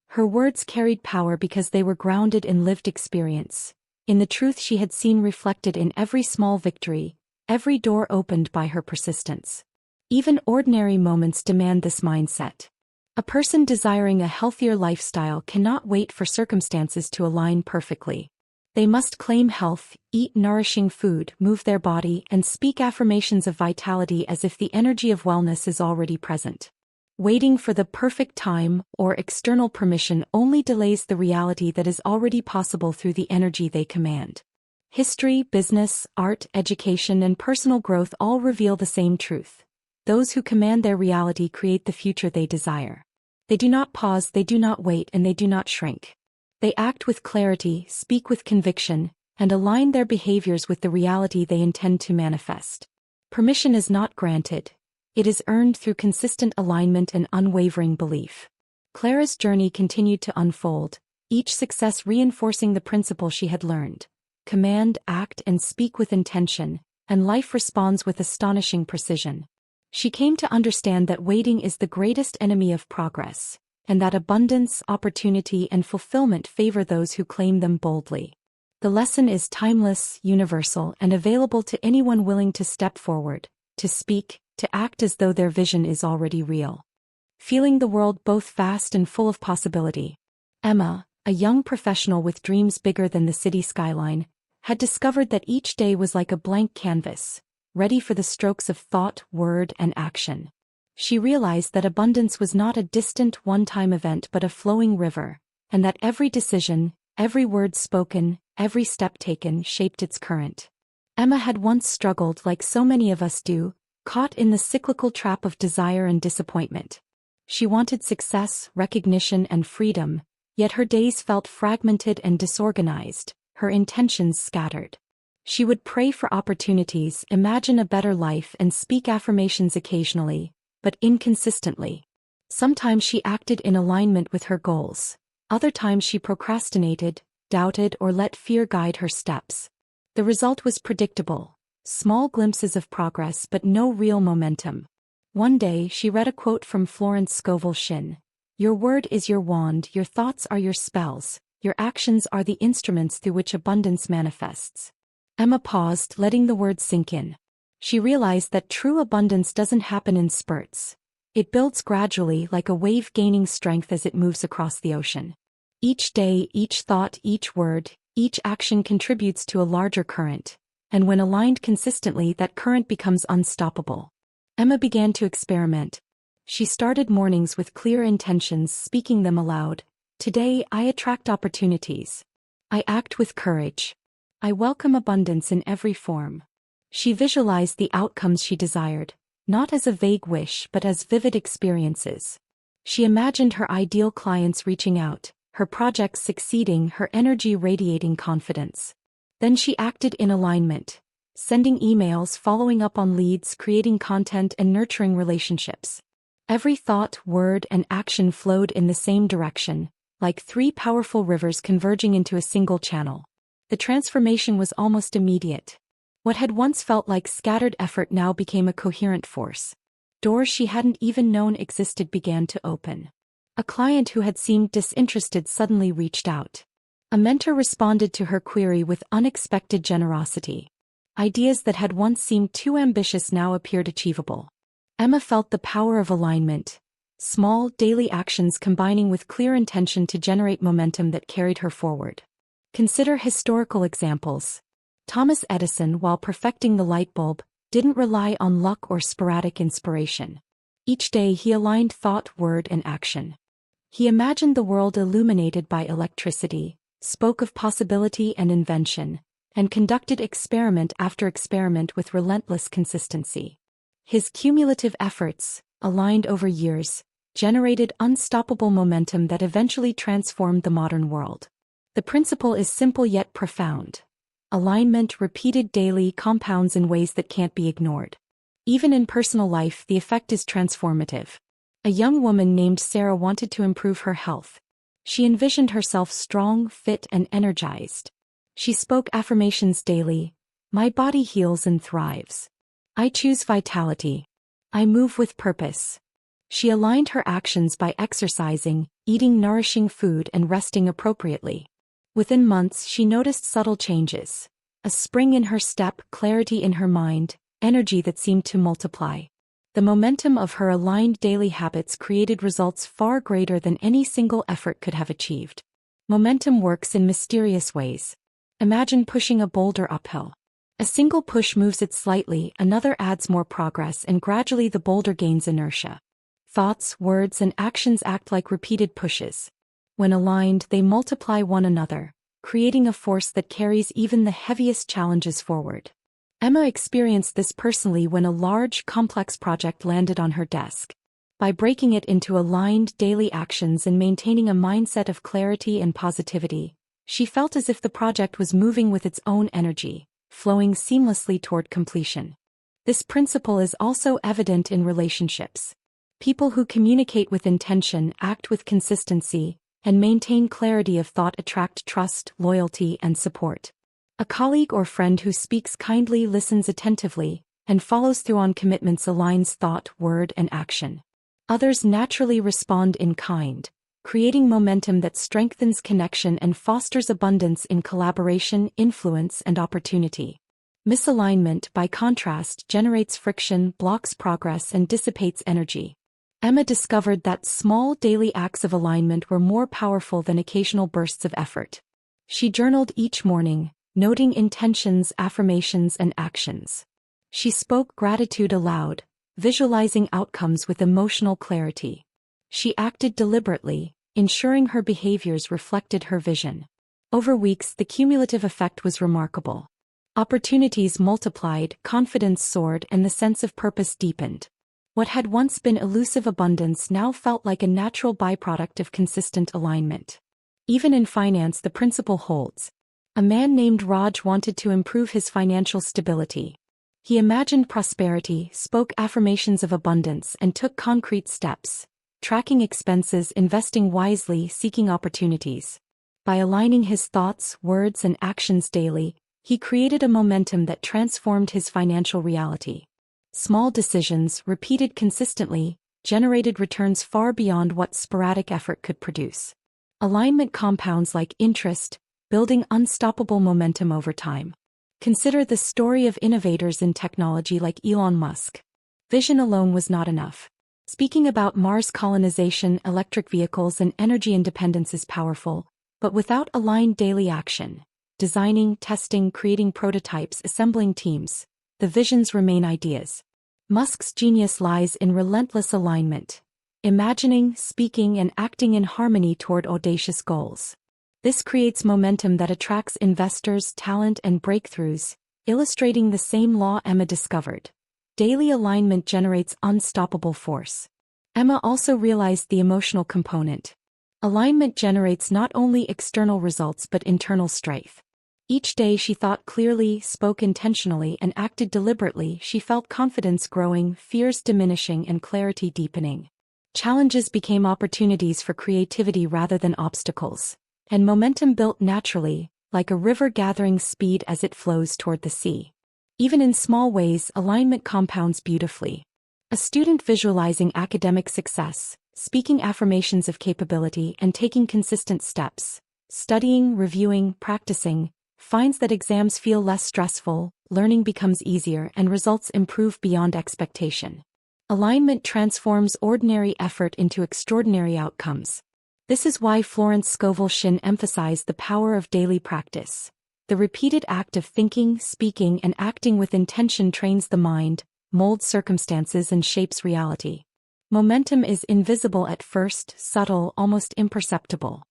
Her words carried power because they were grounded in lived experience, in the truth she had seen reflected in every small victory, every door opened by her persistence. Even ordinary moments demand this mindset. A person desiring a healthier lifestyle cannot wait for circumstances to align perfectly. They must claim health, eat nourishing food, move their body, and speak affirmations of vitality as if the energy of wellness is already present. Waiting for the perfect time or external permission only delays the reality that is already possible through the energy they command. History, business, art, education, and personal growth all reveal the same truth. Those who command their reality create the future they desire. They do not pause, they do not wait, and they do not shrink. They act with clarity, speak with conviction, and align their behaviors with the reality they intend to manifest. Permission is not granted. It is earned through consistent alignment and unwavering belief. Clara's journey continued to unfold, each success reinforcing the principle she had learned. Command, act, and speak with intention, and life responds with astonishing precision. She came to understand that waiting is the greatest enemy of progress, and that abundance, opportunity, and fulfillment favor those who claim them boldly. The lesson is timeless, universal, and available to anyone willing to step forward, to speak, to act as though their vision is already real. Feeling the world both vast and full of possibility. Emma, a young professional with dreams bigger than the city skyline, had discovered that each day was like a blank canvas, ready for the strokes of thought, word, and action. She realized that abundance was not a distant one-time event but a flowing river, and that every decision, every word spoken, every step taken shaped its current. Emma had once struggled like so many of us do, caught in the cyclical trap of desire and disappointment. She wanted success, recognition, and freedom, yet her days felt fragmented and disorganized, her intentions scattered. She would pray for opportunities, imagine a better life, and speak affirmations occasionally, but inconsistently. Sometimes she acted in alignment with her goals. Other times she procrastinated, doubted, or let fear guide her steps. The result was predictable. Small glimpses of progress but no real momentum. One day she read a quote from Florence Scovel Shinn. "Your word is your wand, your thoughts are your spells, your actions are the instruments through which abundance manifests." Emma paused, letting the words sink in. She realized that true abundance doesn't happen in spurts. It builds gradually, like a wave gaining strength as it moves across the ocean. Each day, each thought, each word, each action contributes to a larger current, and when aligned consistently, that current becomes unstoppable. Emma began to experiment. She started mornings with clear intentions, speaking them aloud. "Today, I attract opportunities. I act with courage. I welcome abundance in every form." She visualized the outcomes she desired, not as a vague wish but as vivid experiences. She imagined her ideal clients reaching out, her projects succeeding, her energy radiating confidence. Then she acted in alignment, sending emails, following up on leads, creating content, and nurturing relationships. Every thought, word, and action flowed in the same direction, like three powerful rivers converging into a single channel. The transformation was almost immediate. What had once felt like scattered effort now became a coherent force. Doors she hadn't even known existed began to open. A client who had seemed disinterested suddenly reached out. A mentor responded to her query with unexpected generosity. Ideas that had once seemed too ambitious now appeared achievable. Emma felt the power of alignment, small, daily actions combining with clear intention to generate momentum that carried her forward. Consider historical examples. Thomas Edison, while perfecting the light bulb, didn't rely on luck or sporadic inspiration. Each day he aligned thought, word, and action. He imagined the world illuminated by electricity, spoke of possibility and invention, and conducted experiment after experiment with relentless consistency. His cumulative efforts, aligned over years, generated unstoppable momentum that eventually transformed the modern world. The principle is simple yet profound. Alignment, repeated daily, compounds in ways that can't be ignored. Even in personal life, the effect is transformative. A young woman named Sarah wanted to improve her health. She envisioned herself strong, fit, and energized. She spoke affirmations daily. "My body heals and thrives. I choose vitality. I move with purpose." She aligned her actions by exercising, eating nourishing food, and resting appropriately. Within months, she noticed subtle changes. A spring in her step, clarity in her mind, energy that seemed to multiply. The momentum of her aligned daily habits created results far greater than any single effort could have achieved. Momentum works in mysterious ways. Imagine pushing a boulder uphill. A single push moves it slightly, another adds more progress, and gradually the boulder gains inertia. Thoughts, words, and actions act like repeated pushes. When aligned, they multiply one another, creating a force that carries even the heaviest challenges forward. Emma experienced this personally when a large, complex project landed on her desk. By breaking it into aligned daily actions and maintaining a mindset of clarity and positivity, she felt as if the project was moving with its own energy, flowing seamlessly toward completion. This principle is also evident in relationships. People who communicate with intention, act with consistency, and maintain clarity of thought attract trust, loyalty, and support. A colleague or friend who speaks kindly, listens attentively, and follows through on commitments aligns thought, word, and action. Others naturally respond in kind, creating momentum that strengthens connection and fosters abundance in collaboration, influence, and opportunity. Misalignment, by contrast, generates friction, blocks progress, and dissipates energy. Emma discovered that small daily acts of alignment were more powerful than occasional bursts of effort. She journaled each morning, noting intentions, affirmations, and actions. She spoke gratitude aloud, visualizing outcomes with emotional clarity. She acted deliberately, ensuring her behaviors reflected her vision. Over weeks, the cumulative effect was remarkable. Opportunities multiplied, confidence soared, and the sense of purpose deepened. What had once been elusive abundance now felt like a natural byproduct of consistent alignment. Even in finance, the principle holds. A man named Raj wanted to improve his financial stability. He imagined prosperity, spoke affirmations of abundance, and took concrete steps, tracking expenses, investing wisely, seeking opportunities. By aligning his thoughts, words, and actions daily, he created a momentum that transformed his financial reality. Small decisions, repeated consistently, generated returns far beyond what sporadic effort could produce. Alignment compounds like interest, building unstoppable momentum over time. Consider the story of innovators in technology like Elon Musk. Vision alone was not enough. Speaking about Mars colonization, electric vehicles, and energy independence is powerful, but without aligned daily action, designing, testing, creating prototypes, assembling teams, the visions remain ideas. Musk's genius lies in relentless alignment, imagining, speaking, and acting in harmony toward audacious goals. This creates momentum that attracts investors, talent, and breakthroughs, illustrating the same law Emma discovered. Daily alignment generates unstoppable force. Emma also realized the emotional component. Alignment generates not only external results but internal strength. Each day she thought clearly, spoke intentionally, and acted deliberately. She felt confidence growing, fears diminishing, and clarity deepening. Challenges became opportunities for creativity rather than obstacles. And momentum built naturally, like a river gathering speed as it flows toward the sea. Even in small ways, alignment compounds beautifully. A student visualizing academic success, speaking affirmations of capability, and taking consistent steps, studying, reviewing, practicing, finds that exams feel less stressful, learning becomes easier, and results improve beyond expectation. Alignment transforms ordinary effort into extraordinary outcomes. This is why Florence Scovel Shinn emphasized the power of daily practice. The repeated act of thinking, speaking, and acting with intention trains the mind, molds circumstances, and shapes reality. Momentum is invisible at first, subtle, almost imperceptible.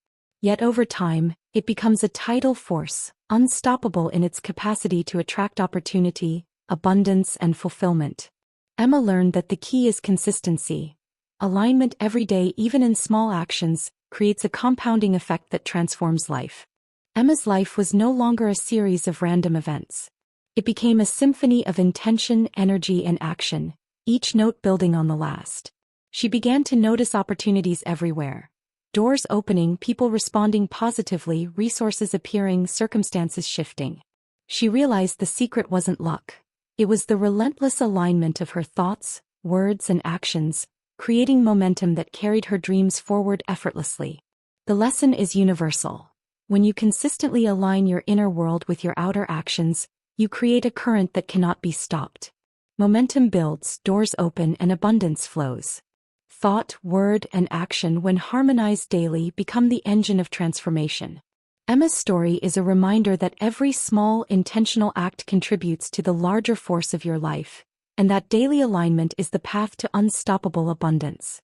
Yet over time, it becomes a tidal force, unstoppable in its capacity to attract opportunity, abundance, and fulfillment. Emma learned that the key is consistency. Alignment every day, even in small actions, creates a compounding effect that transforms life. Emma's life was no longer a series of random events. It became a symphony of intention, energy, and action, each note building on the last. She began to notice opportunities everywhere. Doors opening, people responding positively, resources appearing, circumstances shifting. She realized the secret wasn't luck. It was the relentless alignment of her thoughts, words, and actions, creating momentum that carried her dreams forward effortlessly. The lesson is universal. When you consistently align your inner world with your outer actions, you create a current that cannot be stopped. Momentum builds, doors open, and abundance flows. Thought, word, and action, when harmonized daily, become the engine of transformation. Emma's story is a reminder that every small, intentional act contributes to the larger force of your life, and that daily alignment is the path to unstoppable abundance.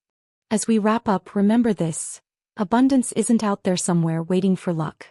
As we wrap up, remember this: abundance isn't out there somewhere waiting for luck.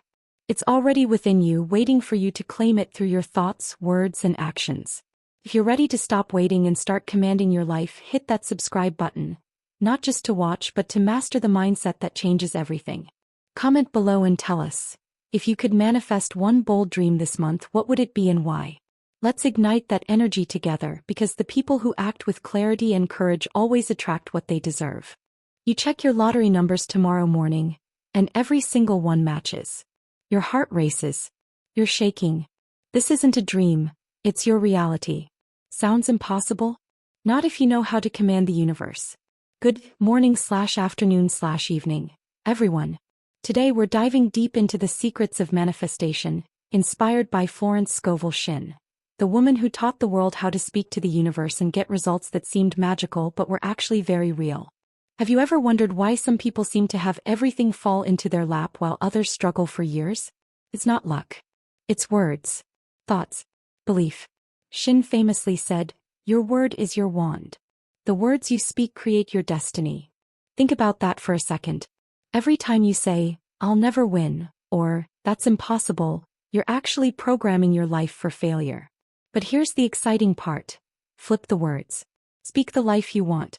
It's already within you, waiting for you to claim it through your thoughts, words, and actions. If you're ready to stop waiting and start commanding your life, hit that subscribe button. Not just to watch, but to master the mindset that changes everything. Comment below and tell us, if you could manifest one bold dream this month, what would it be and why? Let's ignite that energy together, because the people who act with clarity and courage always attract what they deserve. You check your lottery numbers tomorrow morning, and every single one matches. Your heart races. You're shaking. This isn't a dream, it's your reality. Sounds impossible? Not if you know how to command the universe. Good morning/afternoon/evening, everyone. Today we're diving deep into the secrets of manifestation, inspired by Florence Scovel Shinn, the woman who taught the world how to speak to the universe and get results that seemed magical but were actually very real. Have you ever wondered why some people seem to have everything fall into their lap while others struggle for years? It's not luck. It's words, thoughts, belief. Shinn famously said, "Your word is your wand." The words you speak create your destiny. Think about that for a second. Every time you say, "I'll never win," or "That's impossible," you're actually programming your life for failure. But here's the exciting part. Flip the words. Speak the life you want.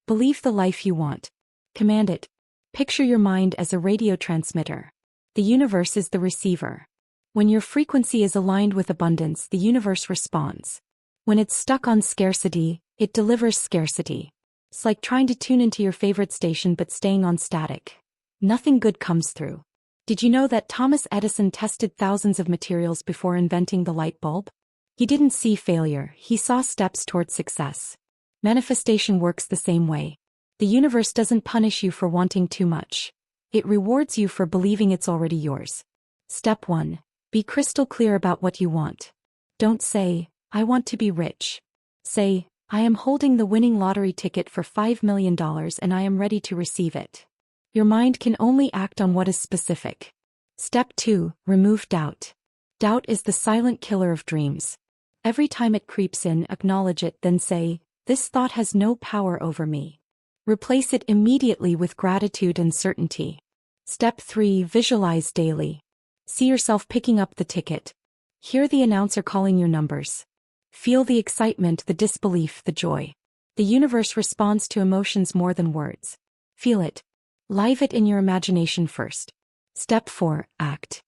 Believe the life you want. Command it. Picture your mind as a radio transmitter. The universe is the receiver. When your frequency is aligned with abundance, the universe responds. When it's stuck on scarcity, it delivers scarcity. It's like trying to tune into your favorite station but staying on static. Nothing good comes through. Did you know that Thomas Edison tested thousands of materials before inventing the light bulb? He didn't see failure, he saw steps toward success. Manifestation works the same way. The universe doesn't punish you for wanting too much. It rewards you for believing it's already yours. Step 1. Be crystal clear about what you want. Don't say, "I want to be rich." Say, "I am holding the winning lottery ticket for $5 million and I am ready to receive it." Your mind can only act on what is specific. Step 2. Remove doubt. Doubt is the silent killer of dreams. Every time it creeps in, acknowledge it, then say, "This thought has no power over me." Replace it immediately with gratitude and certainty. Step 3. Visualize daily. See yourself picking up the ticket. Hear the announcer calling your numbers. Feel the excitement, the disbelief, the joy. The universe responds to emotions more than words. Feel it. Live it in your imagination first. Step 4. Act.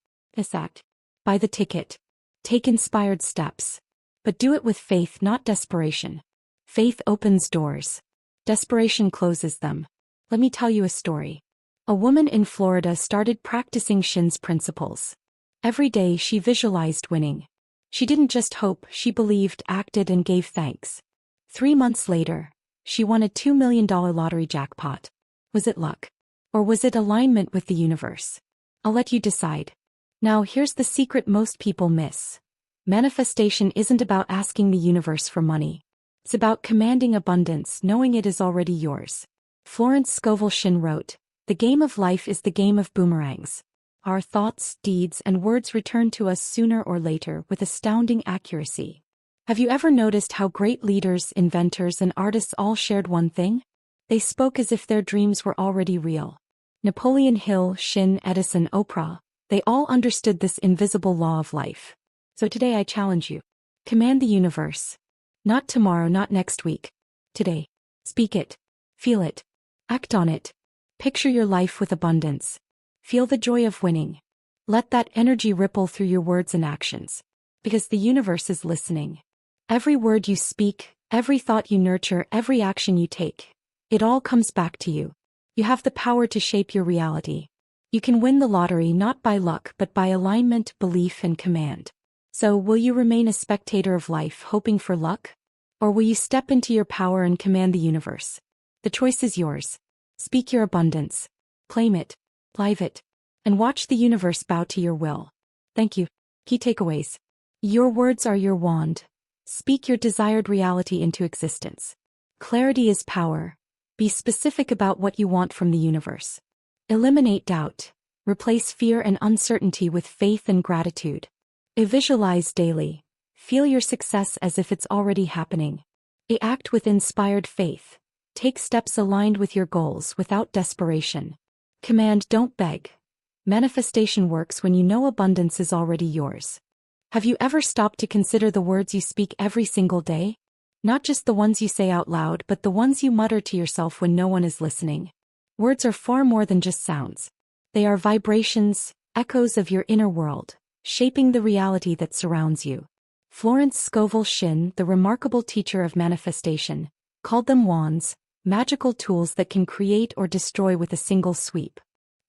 Act. Buy the ticket. Take inspired steps. But do it with faith, not desperation. Faith opens doors. Desperation closes them. Let me tell you a story. A woman in Florida started practicing Shinn's principles. Every day she visualized winning. She didn't just hope, she believed, acted, and gave thanks. 3 months later, she won a $2 million lottery jackpot. Was it luck? Or was it alignment with the universe? I'll let you decide. Now here's the secret most people miss. Manifestation isn't about asking the universe for money. It's about commanding abundance, knowing it is already yours. Florence Scovel Shinn wrote, "The game of life is the game of boomerangs. Our thoughts, deeds, and words return to us sooner or later with astounding accuracy." Have you ever noticed how great leaders, inventors, and artists all shared one thing? They spoke as if their dreams were already real. Napoleon Hill, Shinn, Edison, Oprah, they all understood this invisible law of life. So today I challenge you. Command the universe. Not tomorrow, not next week. Today. Speak it. Feel it. Act on it. Picture your life with abundance. Feel the joy of winning. Let that energy ripple through your words and actions. Because the universe is listening. Every word you speak, every thought you nurture, every action you take, it all comes back to you. You have the power to shape your reality. You can win the lottery not by luck but by alignment, belief, and command. So, will you remain a spectator of life hoping for luck? Or will you step into your power and command the universe? The choice is yours. Speak your abundance. Claim it. Live it. And watch the universe bow to your will. Thank you. Key takeaways. Your words are your wand. Speak your desired reality into existence. Clarity is power. Be specific about what you want from the universe. Eliminate doubt. Replace fear and uncertainty with faith and gratitude. Visualize daily. Feel your success as if it's already happening. Act with inspired faith. Take steps aligned with your goals without desperation. Command, don't beg. Manifestation works when you know abundance is already yours. Have you ever stopped to consider the words you speak every single day? Not just the ones you say out loud, but the ones you mutter to yourself when no one is listening. Words are far more than just sounds. They are vibrations, echoes of your inner world, shaping the reality that surrounds you. Florence Scovel Shinn, the remarkable teacher of manifestation, called them wands, magical tools that can create or destroy with a single sweep.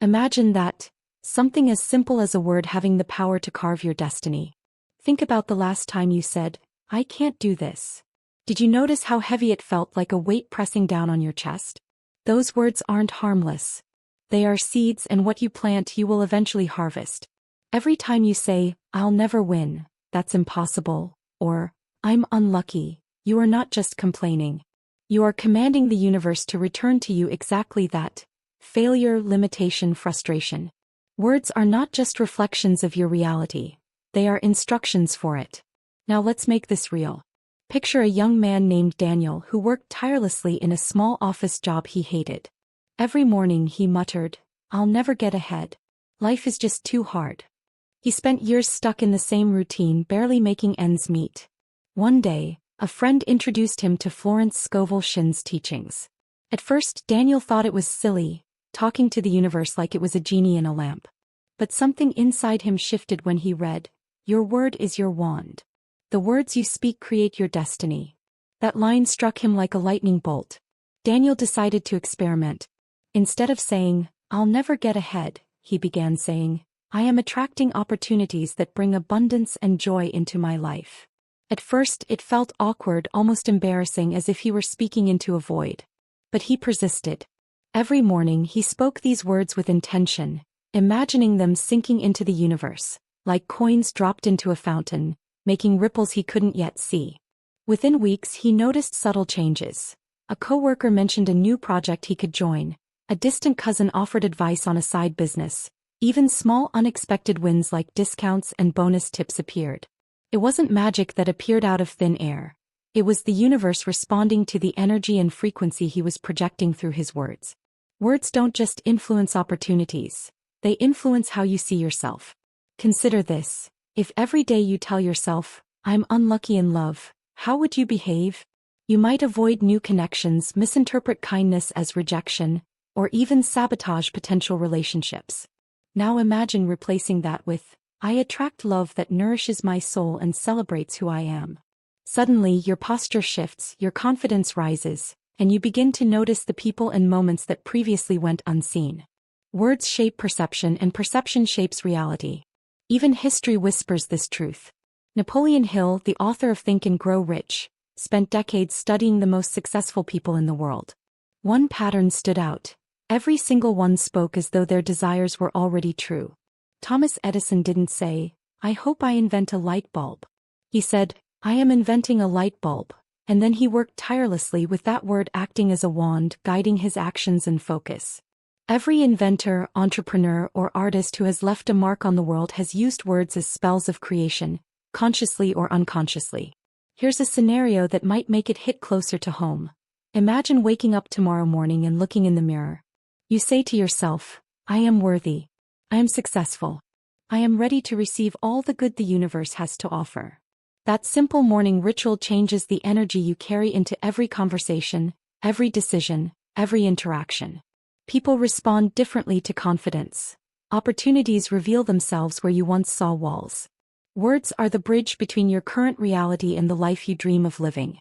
Imagine that, something as simple as a word having the power to carve your destiny. Think about the last time you said, "I can't do this." Did you notice how heavy it felt, like a weight pressing down on your chest? Those words aren't harmless. They are seeds, and what you plant you will eventually harvest. Every time you say, "I'll never win," "That's impossible," or "I'm unlucky," you are not just complaining. You are commanding the universe to return to you exactly that: failure, limitation, frustration. Words are not just reflections of your reality. They are instructions for it. Now let's make this real. Picture a young man named Daniel who worked tirelessly in a small office job he hated. Every morning he muttered, "I'll never get ahead. Life is just too hard." He spent years stuck in the same routine, barely making ends meet. One day, a friend introduced him to Florence Scovel Shinn's teachings. At first, Daniel thought it was silly, talking to the universe like it was a genie in a lamp. But something inside him shifted when he read, "Your word is your wand. The words you speak create your destiny." That line struck him like a lightning bolt. Daniel decided to experiment. Instead of saying, "I'll never get ahead," he began saying, "I am attracting opportunities that bring abundance and joy into my life." At first, it felt awkward, almost embarrassing, as if he were speaking into a void. But he persisted. Every morning he spoke these words with intention, imagining them sinking into the universe, like coins dropped into a fountain, making ripples he couldn't yet see. Within weeks he noticed subtle changes. A coworker mentioned a new project he could join. A distant cousin offered advice on a side business. Even small unexpected wins like discounts and bonus tips appeared. It wasn't magic that appeared out of thin air. It was the universe responding to the energy and frequency he was projecting through his words. Words don't just influence opportunities. They influence how you see yourself. Consider this. If every day you tell yourself, "I'm unlucky in love," how would you behave? You might avoid new connections, misinterpret kindness as rejection, or even sabotage potential relationships. Now imagine replacing that with, "I attract love that nourishes my soul and celebrates who I am." Suddenly, your posture shifts, your confidence rises, and you begin to notice the people and moments that previously went unseen. Words shape perception, and perception shapes reality. Even history whispers this truth. Napoleon Hill, the author of Think and Grow Rich, spent decades studying the most successful people in the world. One pattern stood out. Every single one spoke as though their desires were already true. Thomas Edison didn't say, "I hope I invent a light bulb." He said, "I am inventing a light bulb," and then he worked tirelessly with that word acting as a wand, guiding his actions and focus. Every inventor, entrepreneur, or artist who has left a mark on the world has used words as spells of creation, consciously or unconsciously. Here's a scenario that might make it hit closer to home. Imagine waking up tomorrow morning and looking in the mirror. You say to yourself, "I am worthy. I am successful. I am ready to receive all the good the universe has to offer." That simple morning ritual changes the energy you carry into every conversation, every decision, every interaction. People respond differently to confidence. Opportunities reveal themselves where you once saw walls. Words are the bridge between your current reality and the life you dream of living.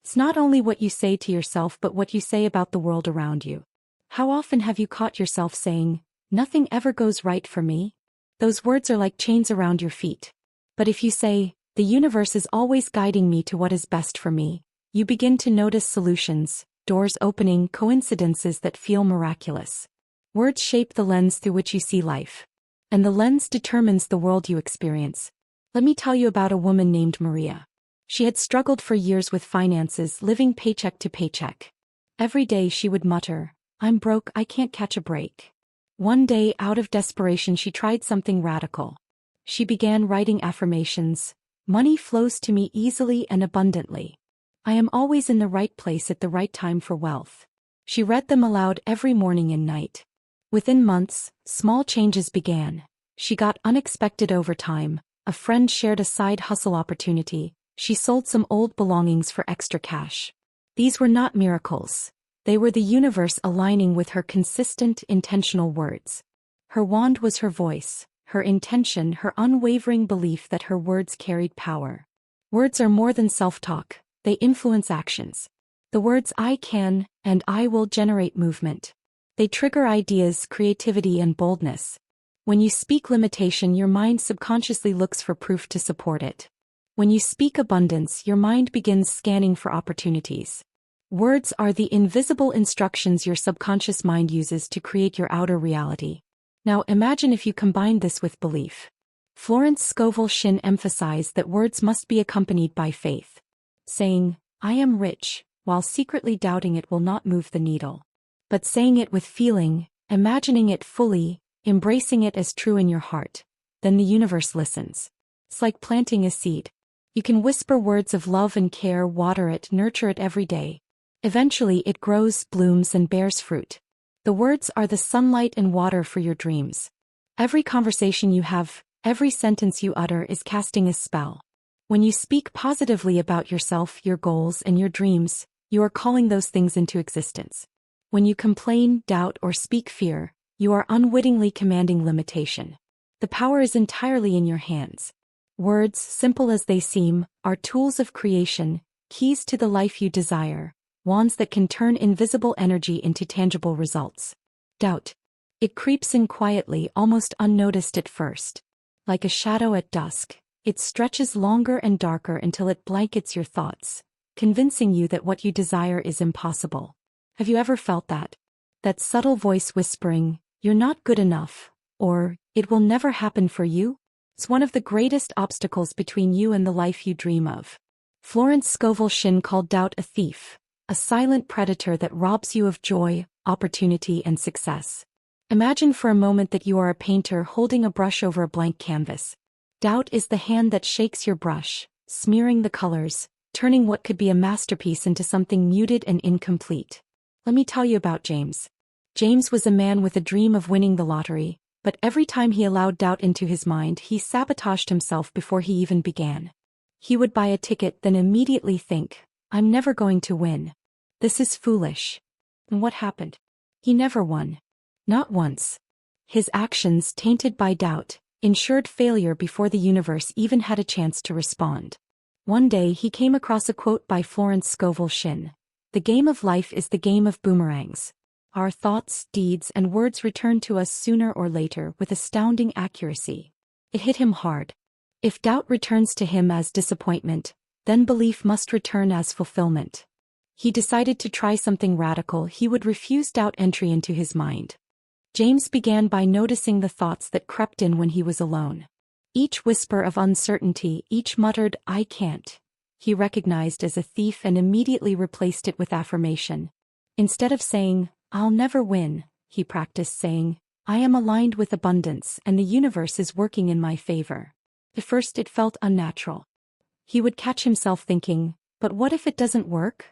It's not only what you say to yourself but what you say about the world around you. How often have you caught yourself saying, "Nothing ever goes right for me"? Those words are like chains around your feet. But if you say, "The universe is always guiding me to what is best for me," you begin to notice solutions, doors opening, coincidences that feel miraculous. Words shape the lens through which you see life. And the lens determines the world you experience. Let me tell you about a woman named Maria. She had struggled for years with finances, living paycheck to paycheck. Every day she would mutter, "I'm broke, I can't catch a break." One day, out of desperation, she tried something radical. She began writing affirmations. "Money flows to me easily and abundantly. I am always in the right place at the right time for wealth." She read them aloud every morning and night. Within months, small changes began. She got unexpected overtime, a friend shared a side hustle opportunity, she sold some old belongings for extra cash. These were not miracles. They were the universe aligning with her consistent, intentional words. Her wand was her voice, her intention, her unwavering belief that her words carried power. Words are more than self-talk, they influence actions. The words "I can" and "I will" generate movement. They trigger ideas, creativity, and boldness. When you speak limitation, your mind subconsciously looks for proof to support it. When you speak abundance, your mind begins scanning for opportunities. Words are the invisible instructions your subconscious mind uses to create your outer reality. Now imagine if you combine this with belief. Florence Scovel Shinn emphasized that words must be accompanied by faith. Saying, "I am rich," while secretly doubting it will not move the needle. But saying it with feeling, imagining it fully, embracing it as true in your heart, then the universe listens. It's like planting a seed. You can whisper words of love and care, water it, nurture it every day. Eventually it grows, blooms, and bears fruit. The words are the sunlight and water for your dreams. Every conversation you have, every sentence you utter is casting a spell. When you speak positively about yourself, your goals, and your dreams, you are calling those things into existence. When you complain, doubt, or speak fear, you are unwittingly commanding limitation. The power is entirely in your hands. Words, simple as they seem, are tools of creation, keys to the life you desire, wands that can turn invisible energy into tangible results. Doubt. It creeps in quietly, almost unnoticed at first. Like a shadow at dusk, it stretches longer and darker until it blankets your thoughts, convincing you that what you desire is impossible. Have you ever felt that? That subtle voice whispering, "You're not good enough," or "It will never happen for you"? It's one of the greatest obstacles between you and the life you dream of. Florence Scovel Shinn called doubt a thief, a silent predator that robs you of joy, opportunity, and success. Imagine for a moment that you are a painter holding a brush over a blank canvas. Doubt is the hand that shakes your brush, smearing the colors, turning what could be a masterpiece into something muted and incomplete. Let me tell you about James. James was a man with a dream of winning the lottery, but every time he allowed doubt into his mind, he sabotaged himself before he even began. He would buy a ticket, then immediately think, "I'm never going to win. This is foolish." And what happened? He never won. Not once. His actions, tainted by doubt, ensured failure before the universe even had a chance to respond. One day he came across a quote by Florence Scovel Shinn. "The game of life is the game of boomerangs. Our thoughts, deeds, and words return to us sooner or later with astounding accuracy." It hit him hard. If doubt returns to him as disappointment, then belief must return as fulfillment. He decided to try something radical. He would refuse doubt entry into his mind. James began by noticing the thoughts that crept in when he was alone. Each whisper of uncertainty, each muttered "I can't," he recognized as a thief and immediately replaced it with affirmation. Instead of saying, "I'll never win," he practiced saying, "I am aligned with abundance and the universe is working in my favor." At first it felt unnatural. He would catch himself thinking, "But what if it doesn't work?"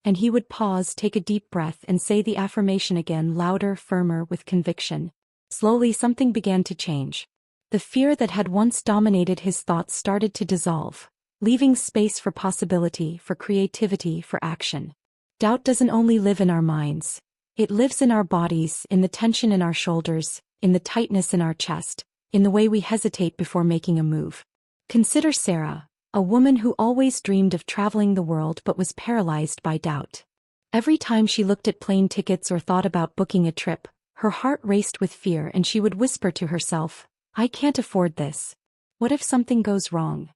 And he would pause, take a deep breath, and say the affirmation again, louder, firmer, with conviction. Slowly something began to change. The fear that had once dominated his thoughts started to dissolve, leaving space for possibility, for creativity, for action. Doubt doesn't only live in our minds. It lives in our bodies, in the tension in our shoulders, in the tightness in our chest, in the way we hesitate before making a move. Consider Sarah, a woman who always dreamed of traveling the world but was paralyzed by doubt. Every time she looked at plane tickets or thought about booking a trip, her heart raced with fear and she would whisper to herself, "I can't afford this. What if something goes wrong?"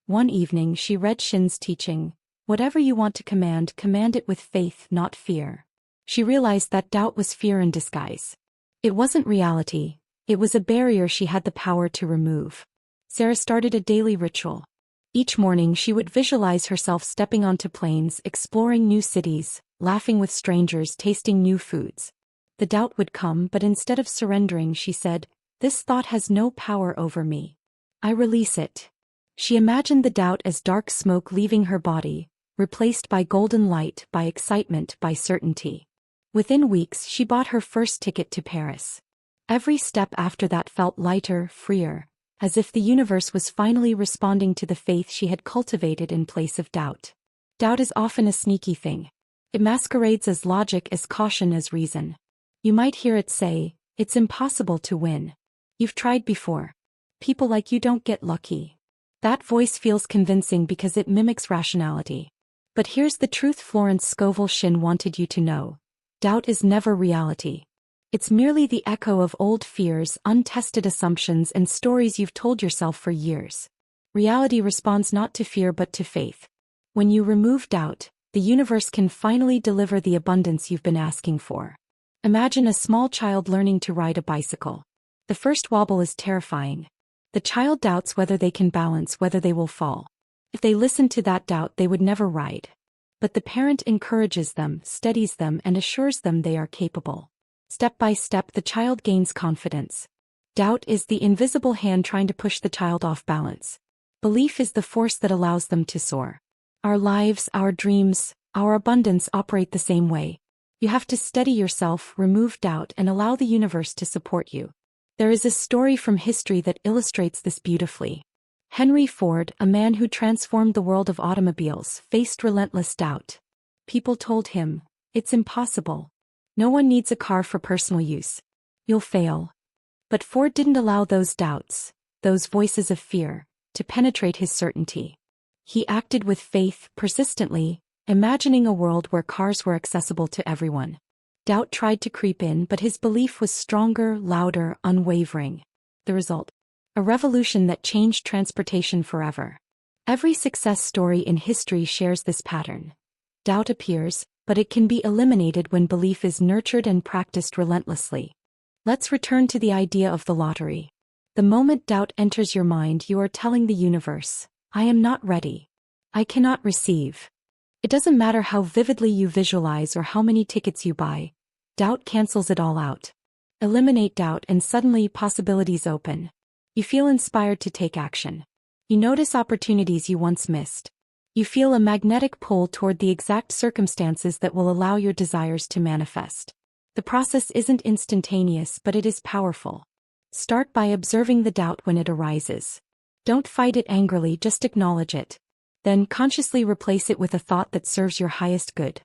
One evening she read Shinn's teaching, "Whatever you want to command, command it with faith, not fear." She realized that doubt was fear in disguise. It wasn't reality. It was a barrier she had the power to remove. Sarah started a daily ritual. Each morning she would visualize herself stepping onto planes, exploring new cities, laughing with strangers, tasting new foods. The doubt would come, but instead of surrendering, she said, "This thought has no power over me. I release it." She imagined the doubt as dark smoke leaving her body, replaced by golden light, by excitement, by certainty. Within weeks she bought her first ticket to Paris. Every step after that felt lighter, freer, as if the universe was finally responding to the faith she had cultivated in place of doubt. Doubt is often a sneaky thing. It masquerades as logic, as caution, as reason. You might hear it say, "It's impossible to win. You've tried before. People like you don't get lucky." That voice feels convincing because it mimics rationality. But here's the truth Florence Scovel Shinn wanted you to know. Doubt is never reality. It's merely the echo of old fears, untested assumptions, and stories you've told yourself for years. Reality responds not to fear but to faith. When you remove doubt, the universe can finally deliver the abundance you've been asking for. Imagine a small child learning to ride a bicycle. The first wobble is terrifying. The child doubts whether they can balance, whether they will fall. If they listened to that doubt, they would never ride. But the parent encourages them, steadies them, and assures them they are capable. Step by step, the child gains confidence. Doubt is the invisible hand trying to push the child off balance. Belief is the force that allows them to soar. Our lives, our dreams, our abundance operate the same way. You have to steady yourself, remove doubt, and allow the universe to support you. There is a story from history that illustrates this beautifully. Henry Ford, a man who transformed the world of automobiles, faced relentless doubt. People told him, "It's impossible. No one needs a car for personal use. You'll fail." But Ford didn't allow those doubts, those voices of fear, to penetrate his certainty. He acted with faith, persistently, imagining a world where cars were accessible to everyone. Doubt tried to creep in, but his belief was stronger, louder, unwavering. The result? A revolution that changed transportation forever. Every success story in history shares this pattern. Doubt appears, but it can be eliminated when belief is nurtured and practiced relentlessly. Let's return to the idea of the lottery. The moment doubt enters your mind, you are telling the universe, "I am not ready. I cannot receive." It doesn't matter how vividly you visualize or how many tickets you buy. Doubt cancels it all out. Eliminate doubt and suddenly possibilities open. You feel inspired to take action. You notice opportunities you once missed. You feel a magnetic pull toward the exact circumstances that will allow your desires to manifest. The process isn't instantaneous, but it is powerful. Start by observing the doubt when it arises. Don't fight it angrily, just acknowledge it. Then consciously replace it with a thought that serves your highest good.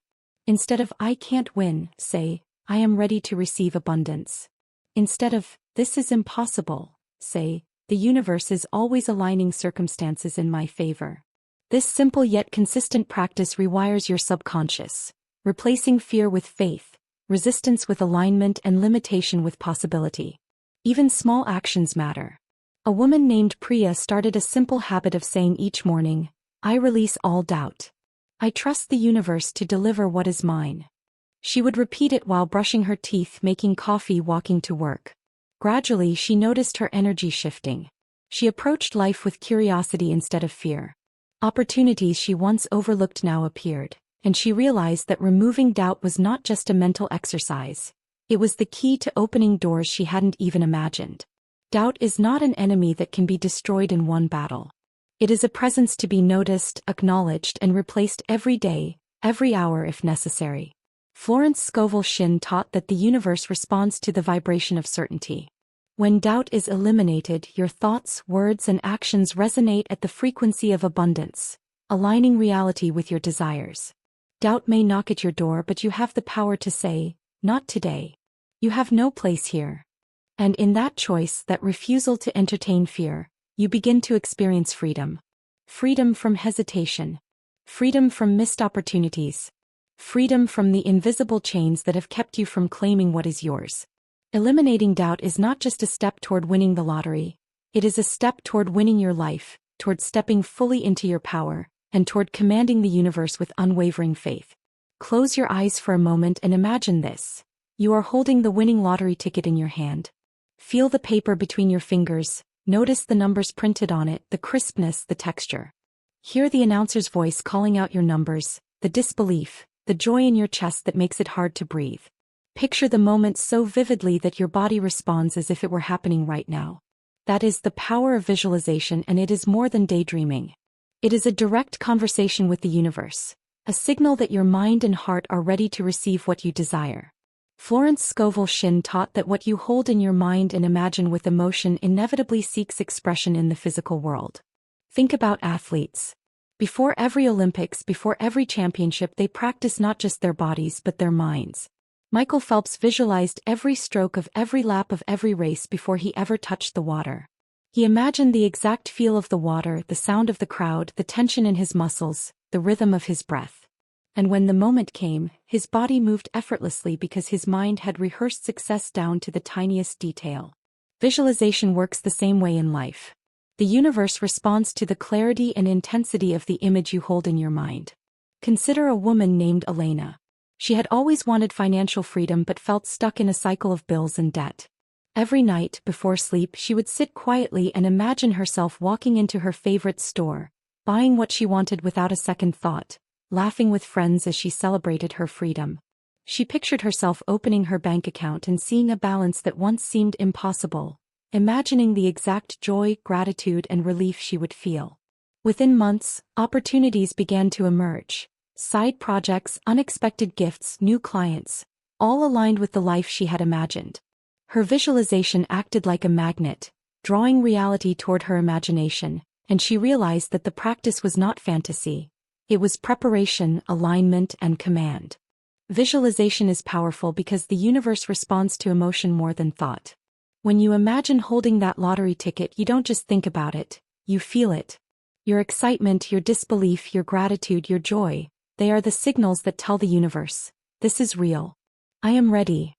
Instead of "I can't win," say, "I am ready to receive abundance." Instead of "This is impossible," say, "The universe is always aligning circumstances in my favor." This simple yet consistent practice rewires your subconscious, replacing fear with faith, resistance with alignment, and limitation with possibility. Even small actions matter. A woman named Priya started a simple habit of saying each morning, "I release all doubt. I trust the universe to deliver what is mine." She would repeat it while brushing her teeth, making coffee, walking to work. Gradually, she noticed her energy shifting. She approached life with curiosity instead of fear. Opportunities she once overlooked now appeared, and she realized that removing doubt was not just a mental exercise. It was the key to opening doors she hadn't even imagined. Doubt is not an enemy that can be destroyed in one battle. It is a presence to be noticed, acknowledged, and replaced every day, every hour if necessary. Florence Scovel Shinn taught that the universe responds to the vibration of certainty. When doubt is eliminated, your thoughts, words, and actions resonate at the frequency of abundance, aligning reality with your desires. Doubt may knock at your door, but you have the power to say, "Not today. You have no place here." And in that choice, that refusal to entertain fear, you begin to experience freedom. Freedom from hesitation. Freedom from missed opportunities. Freedom from the invisible chains that have kept you from claiming what is yours. Eliminating doubt is not just a step toward winning the lottery. It is a step toward winning your life, toward stepping fully into your power, and toward commanding the universe with unwavering faith. Close your eyes for a moment and imagine this. You are holding the winning lottery ticket in your hand. Feel the paper between your fingers. Notice the numbers printed on it, the crispness, the texture. Hear the announcer's voice calling out your numbers, the disbelief, the joy in your chest that makes it hard to breathe. Picture the moment so vividly that your body responds as if it were happening right now. That is the power of visualization, and it is more than daydreaming. It is a direct conversation with the universe, a signal that your mind and heart are ready to receive what you desire. Florence Scovel Shinn taught that what you hold in your mind and imagine with emotion inevitably seeks expression in the physical world. Think about athletes. Before every Olympics, before every championship, they practice not just their bodies but their minds. Michael Phelps visualized every stroke of every lap of every race before he ever touched the water. He imagined the exact feel of the water, the sound of the crowd, the tension in his muscles, the rhythm of his breath. And when the moment came, his body moved effortlessly because his mind had rehearsed success down to the tiniest detail. Visualization works the same way in life. The universe responds to the clarity and intensity of the image you hold in your mind. Consider a woman named Elena. She had always wanted financial freedom but felt stuck in a cycle of bills and debt. Every night, before sleep, she would sit quietly and imagine herself walking into her favorite store, buying what she wanted without a second thought, laughing with friends as she celebrated her freedom. She pictured herself opening her bank account and seeing a balance that once seemed impossible, imagining the exact joy, gratitude, and relief she would feel. Within months, opportunities began to emerge. Side projects, unexpected gifts, new clients, all aligned with the life she had imagined. Her visualization acted like a magnet, drawing reality toward her imagination, and she realized that the practice was not fantasy. It was preparation, alignment, and command. Visualization is powerful because the universe responds to emotion more than thought. When you imagine holding that lottery ticket, you don't just think about it, you feel it. Your excitement, your disbelief, your gratitude, your joy, they are the signals that tell the universe, this is real. I am ready.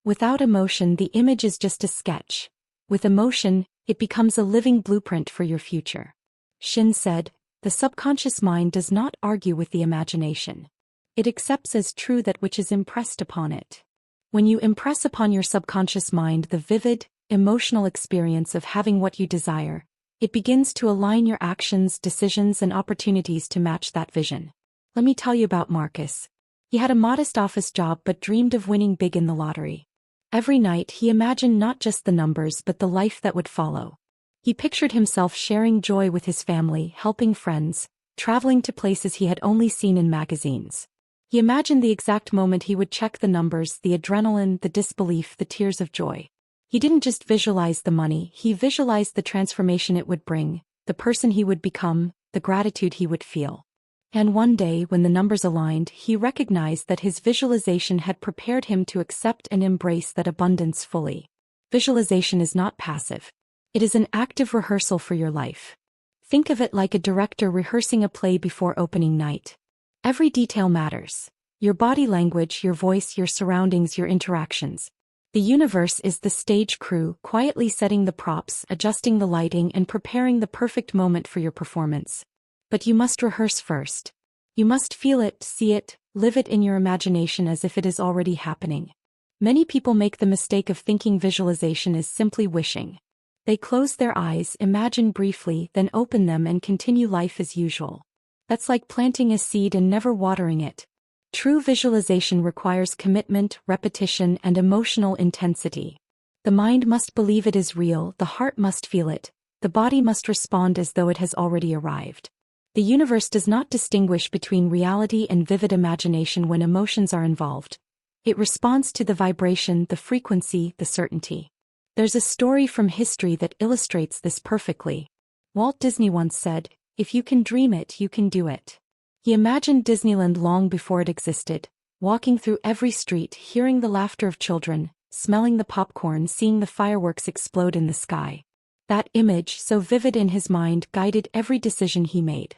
Without emotion, the image is just a sketch. With emotion, it becomes a living blueprint for your future. Shinn said, the subconscious mind does not argue with the imagination. It accepts as true that which is impressed upon it. When you impress upon your subconscious mind the vivid, emotional experience of having what you desire, it begins to align your actions, decisions, and opportunities to match that vision. Let me tell you about Marcus. He had a modest office job but dreamed of winning big in the lottery. Every night he imagined not just the numbers but the life that would follow. He pictured himself sharing joy with his family, helping friends, traveling to places he had only seen in magazines. He imagined the exact moment he would check the numbers, the adrenaline, the disbelief, the tears of joy. He didn't just visualize the money, he visualized the transformation it would bring, the person he would become, the gratitude he would feel. And one day, when the numbers aligned, he recognized that his visualization had prepared him to accept and embrace that abundance fully. Visualization is not passive. It is an active rehearsal for your life. Think of it like a director rehearsing a play before opening night. Every detail matters. Your body language, your voice, your surroundings, your interactions. The universe is the stage crew, quietly setting the props, adjusting the lighting, and preparing the perfect moment for your performance. But you must rehearse first. You must feel it, see it, live it in your imagination as if it is already happening. Many people make the mistake of thinking visualization is simply wishing. They close their eyes, imagine briefly, then open them and continue life as usual. That's like planting a seed and never watering it. True visualization requires commitment, repetition, and emotional intensity. The mind must believe it is real, the heart must feel it, the body must respond as though it has already arrived. The universe does not distinguish between reality and vivid imagination when emotions are involved. It responds to the vibration, the frequency, the certainty. There's a story from history that illustrates this perfectly. Walt Disney once said, "If you can dream it, you can do it." He imagined Disneyland long before it existed, walking through every street, hearing the laughter of children, smelling the popcorn, seeing the fireworks explode in the sky. That image, so vivid in his mind, guided every decision he made.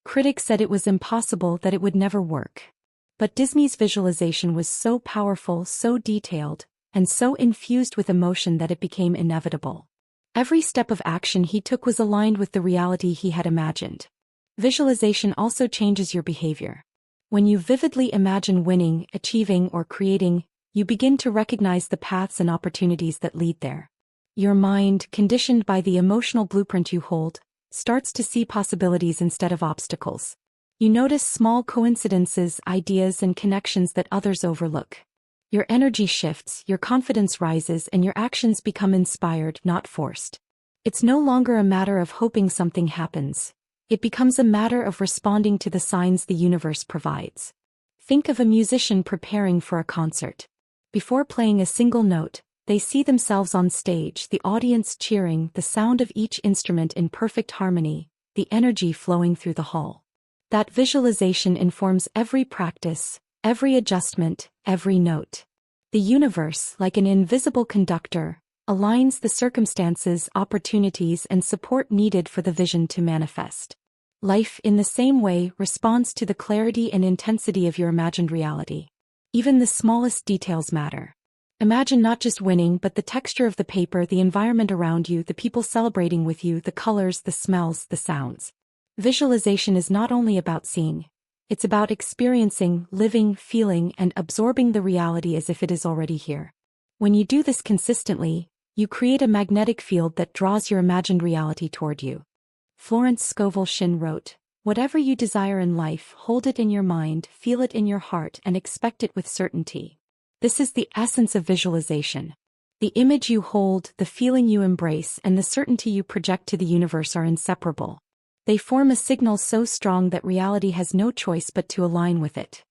Critics said it was impossible, that it would never work. But Disney's visualization was so powerful, so detailed, and so infused with emotion that it became inevitable. Every step of action he took was aligned with the reality he had imagined. Visualization also changes your behavior. When you vividly imagine winning, achieving, or creating, you begin to recognize the paths and opportunities that lead there. Your mind, conditioned by the emotional blueprint you hold, starts to see possibilities instead of obstacles. You notice small coincidences, ideas, and connections that others overlook. Your energy shifts, your confidence rises, and your actions become inspired, not forced. It's no longer a matter of hoping something happens. It becomes a matter of responding to the signs the universe provides. Think of a musician preparing for a concert. Before playing a single note, they see themselves on stage, the audience cheering, the sound of each instrument in perfect harmony, the energy flowing through the hall. That visualization informs every practice, every adjustment, every note. The universe, like an invisible conductor, aligns the circumstances, opportunities, and support needed for the vision to manifest. Life, in the same way, responds to the clarity and intensity of your imagined reality. Even the smallest details matter. Imagine not just winning, but the texture of the paper, the environment around you, the people celebrating with you, the colors, the smells, the sounds. Visualization is not only about seeing. It's about experiencing, living, feeling, and absorbing the reality as if it is already here. When you do this consistently, you create a magnetic field that draws your imagined reality toward you. Florence Scovel Shinn wrote, "Whatever you desire in life, hold it in your mind, feel it in your heart, and expect it with certainty." This is the essence of visualization. The image you hold, the feeling you embrace, and the certainty you project to the universe are inseparable. They form a signal so strong that reality has no choice but to align with it.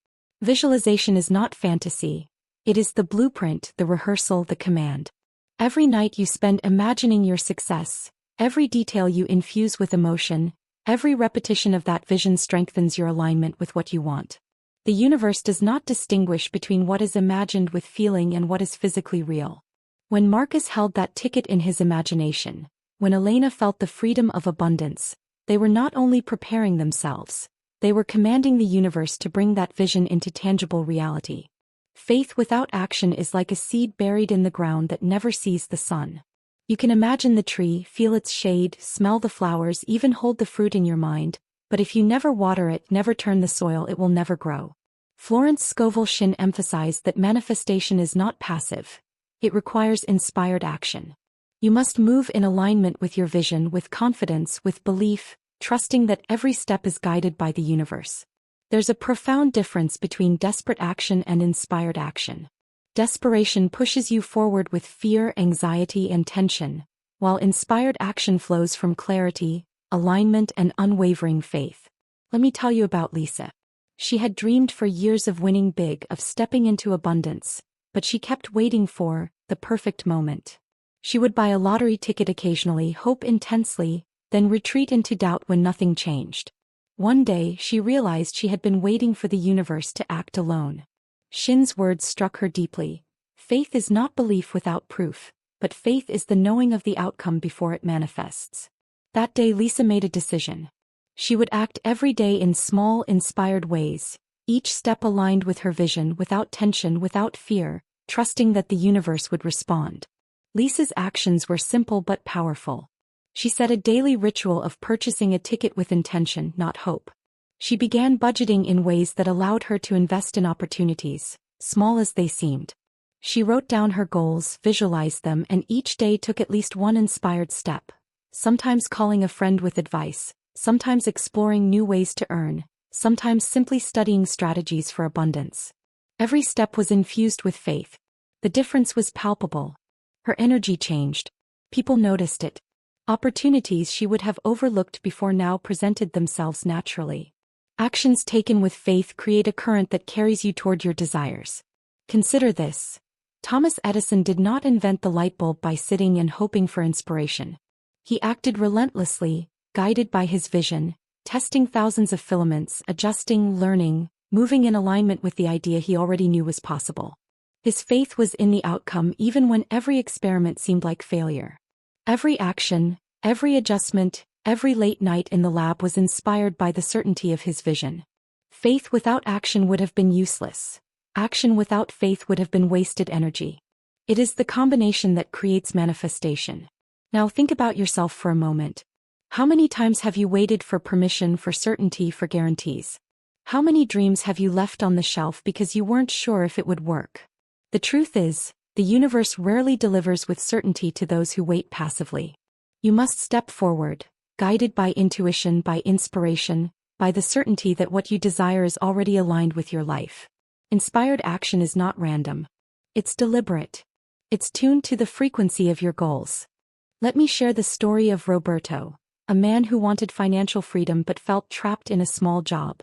Visualization is not fantasy. It is the blueprint, the rehearsal, the command. Every night you spend imagining your success, every detail you infuse with emotion, every repetition of that vision strengthens your alignment with what you want. The universe does not distinguish between what is imagined with feeling and what is physically real. When Marcus held that ticket in his imagination, when Elena felt the freedom of abundance, they were not only preparing themselves, they were commanding the universe to bring that vision into tangible reality. Faith without action is like a seed buried in the ground that never sees the sun. You can imagine the tree, feel its shade, smell the flowers, even hold the fruit in your mind, but if you never water it, never turn the soil, it will never grow. Florence Scovel Shinn emphasized that manifestation is not passive. It requires inspired action. You must move in alignment with your vision, with confidence, with belief, trusting that every step is guided by the universe. There's a profound difference between desperate action and inspired action. Desperation pushes you forward with fear, anxiety, and tension, while inspired action flows from clarity, alignment, and unwavering faith. Let me tell you about Lisa. She had dreamed for years of winning big, of stepping into abundance, but she kept waiting for the perfect moment. She would buy a lottery ticket occasionally, hope intensely, then retreat into doubt when nothing changed. One day, she realized she had been waiting for the universe to act alone. Shinn's words struck her deeply. Faith is not belief without proof, but faith is the knowing of the outcome before it manifests. That day Lisa made a decision. She would act every day in small, inspired ways, each step aligned with her vision, without tension, without fear, trusting that the universe would respond. Lisa's actions were simple but powerful. She set a daily ritual of purchasing a ticket with intention, not hope. She began budgeting in ways that allowed her to invest in opportunities, small as they seemed. She wrote down her goals, visualized them, and each day took at least one inspired step, sometimes calling a friend with advice, sometimes exploring new ways to earn, sometimes simply studying strategies for abundance. Every step was infused with faith. The difference was palpable. Her energy changed. People noticed it. Opportunities she would have overlooked before now presented themselves naturally. Actions taken with faith create a current that carries you toward your desires. Consider this. Thomas Edison did not invent the light bulb by sitting and hoping for inspiration. He acted relentlessly, guided by his vision, testing thousands of filaments, adjusting, learning, moving in alignment with the idea he already knew was possible. His faith was in the outcome even when every experiment seemed like failure. Every action, every adjustment, every late night in the lab was inspired by the certainty of his vision. Faith without action would have been useless. Action without faith would have been wasted energy. It is the combination that creates manifestation. Now think about yourself for a moment. How many times have you waited for permission, for certainty, for guarantees? How many dreams have you left on the shelf because you weren't sure if it would work? The truth is, the universe rarely delivers with certainty to those who wait passively. You must step forward, guided by intuition, by inspiration, by the certainty that what you desire is already aligned with your life. Inspired action is not random. It's deliberate. It's tuned to the frequency of your goals. Let me share the story of Roberto, a man who wanted financial freedom but felt trapped in a small job.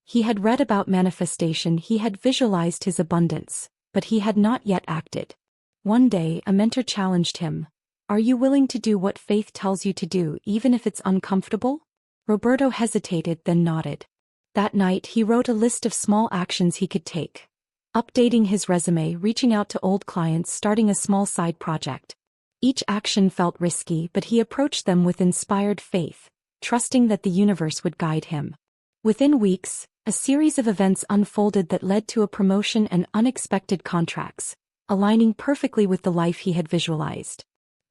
He had read about manifestation, he had visualized his abundance, but he had not yet acted. One day, a mentor challenged him. Are you willing to do what faith tells you to do, even if it's uncomfortable? Roberto hesitated, then nodded. That night, he wrote a list of small actions he could take. Updating his resume, reaching out to old clients, starting a small side project. Each action felt risky, but he approached them with inspired faith, trusting that the universe would guide him. Within weeks, a series of events unfolded that led to a promotion and unexpected contracts, aligning perfectly with the life he had visualized.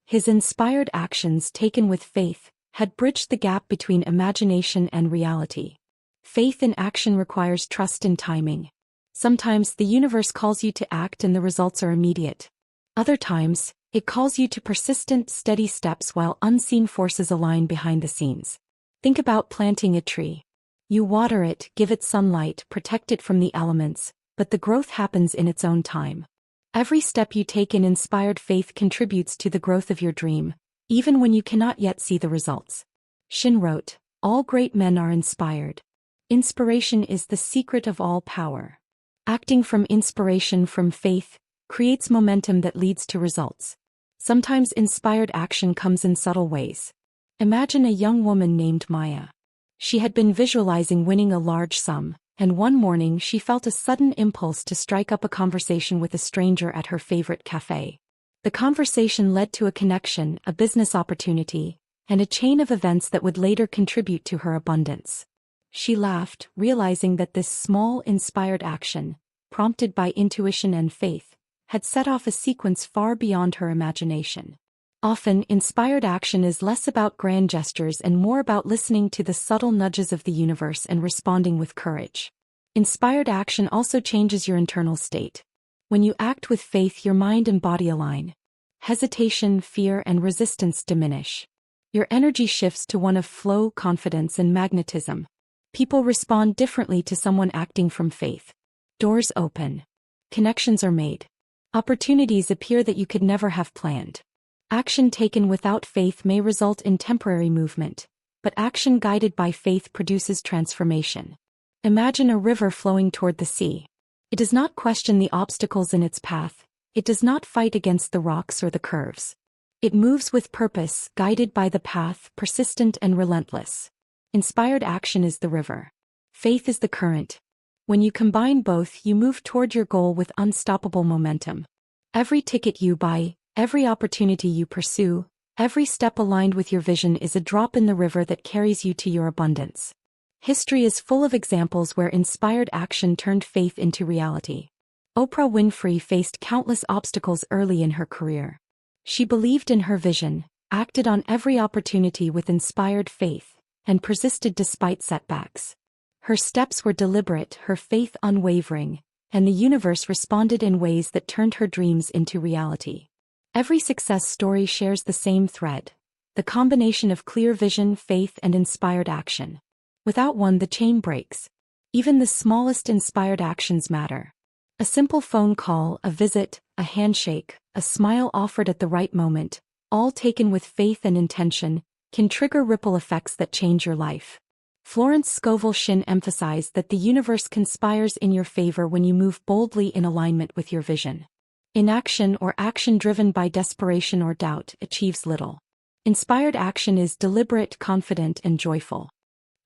His inspired actions, taken with faith, had bridged the gap between imagination and reality. Faith in action requires trust in timing. Sometimes the universe calls you to act and the results are immediate. Other times, it calls you to persistent, steady steps while unseen forces align behind the scenes. Think about planting a tree. You water it, give it sunlight, protect it from the elements, but the growth happens in its own time. Every step you take in inspired faith contributes to the growth of your dream, even when you cannot yet see the results. Shinn wrote, "All great men are inspired. Inspiration is the secret of all power. Acting from inspiration from faith creates momentum that leads to results. Sometimes inspired action comes in subtle ways. Imagine a young woman named Maya. She had been visualizing winning a large sum, and one morning she felt a sudden impulse to strike up a conversation with a stranger at her favorite cafe. The conversation led to a connection, a business opportunity, and a chain of events that would later contribute to her abundance. She laughed, realizing that this small, inspired action, prompted by intuition and faith, had set off a sequence far beyond her imagination. Often, inspired action is less about grand gestures and more about listening to the subtle nudges of the universe and responding with courage. Inspired action also changes your internal state. When you act with faith, your mind and body align. Hesitation, fear, and resistance diminish. Your energy shifts to one of flow, confidence, and magnetism. People respond differently to someone acting from faith. Doors open. Connections are made. Opportunities appear that you could never have planned. Action taken without faith may result in temporary movement, but action guided by faith produces transformation. Imagine a river flowing toward the sea. It does not question the obstacles in its path. It does not fight against the rocks or the curves. It moves with purpose, guided by the path, persistent and relentless. Inspired action is the river. Faith is the current. When you combine both, you move toward your goal with unstoppable momentum. Every ticket you buy, every opportunity you pursue, every step aligned with your vision is a drop in the river that carries you to your abundance. History is full of examples where inspired action turned faith into reality. Oprah Winfrey faced countless obstacles early in her career. She believed in her vision, acted on every opportunity with inspired faith, and persisted despite setbacks. Her steps were deliberate, her faith unwavering, and the universe responded in ways that turned her dreams into reality. Every success story shares the same thread: the combination of clear vision, faith, and inspired action. Without one, the chain breaks. Even the smallest inspired actions matter. A simple phone call, a visit, a handshake, a smile offered at the right moment, all taken with faith and intention, can trigger ripple effects that change your life. Florence Scovel Shinn emphasized that the universe conspires in your favor when you move boldly in alignment with your vision. Inaction or action driven by desperation or doubt achieves little. Inspired action is deliberate, confident, and joyful.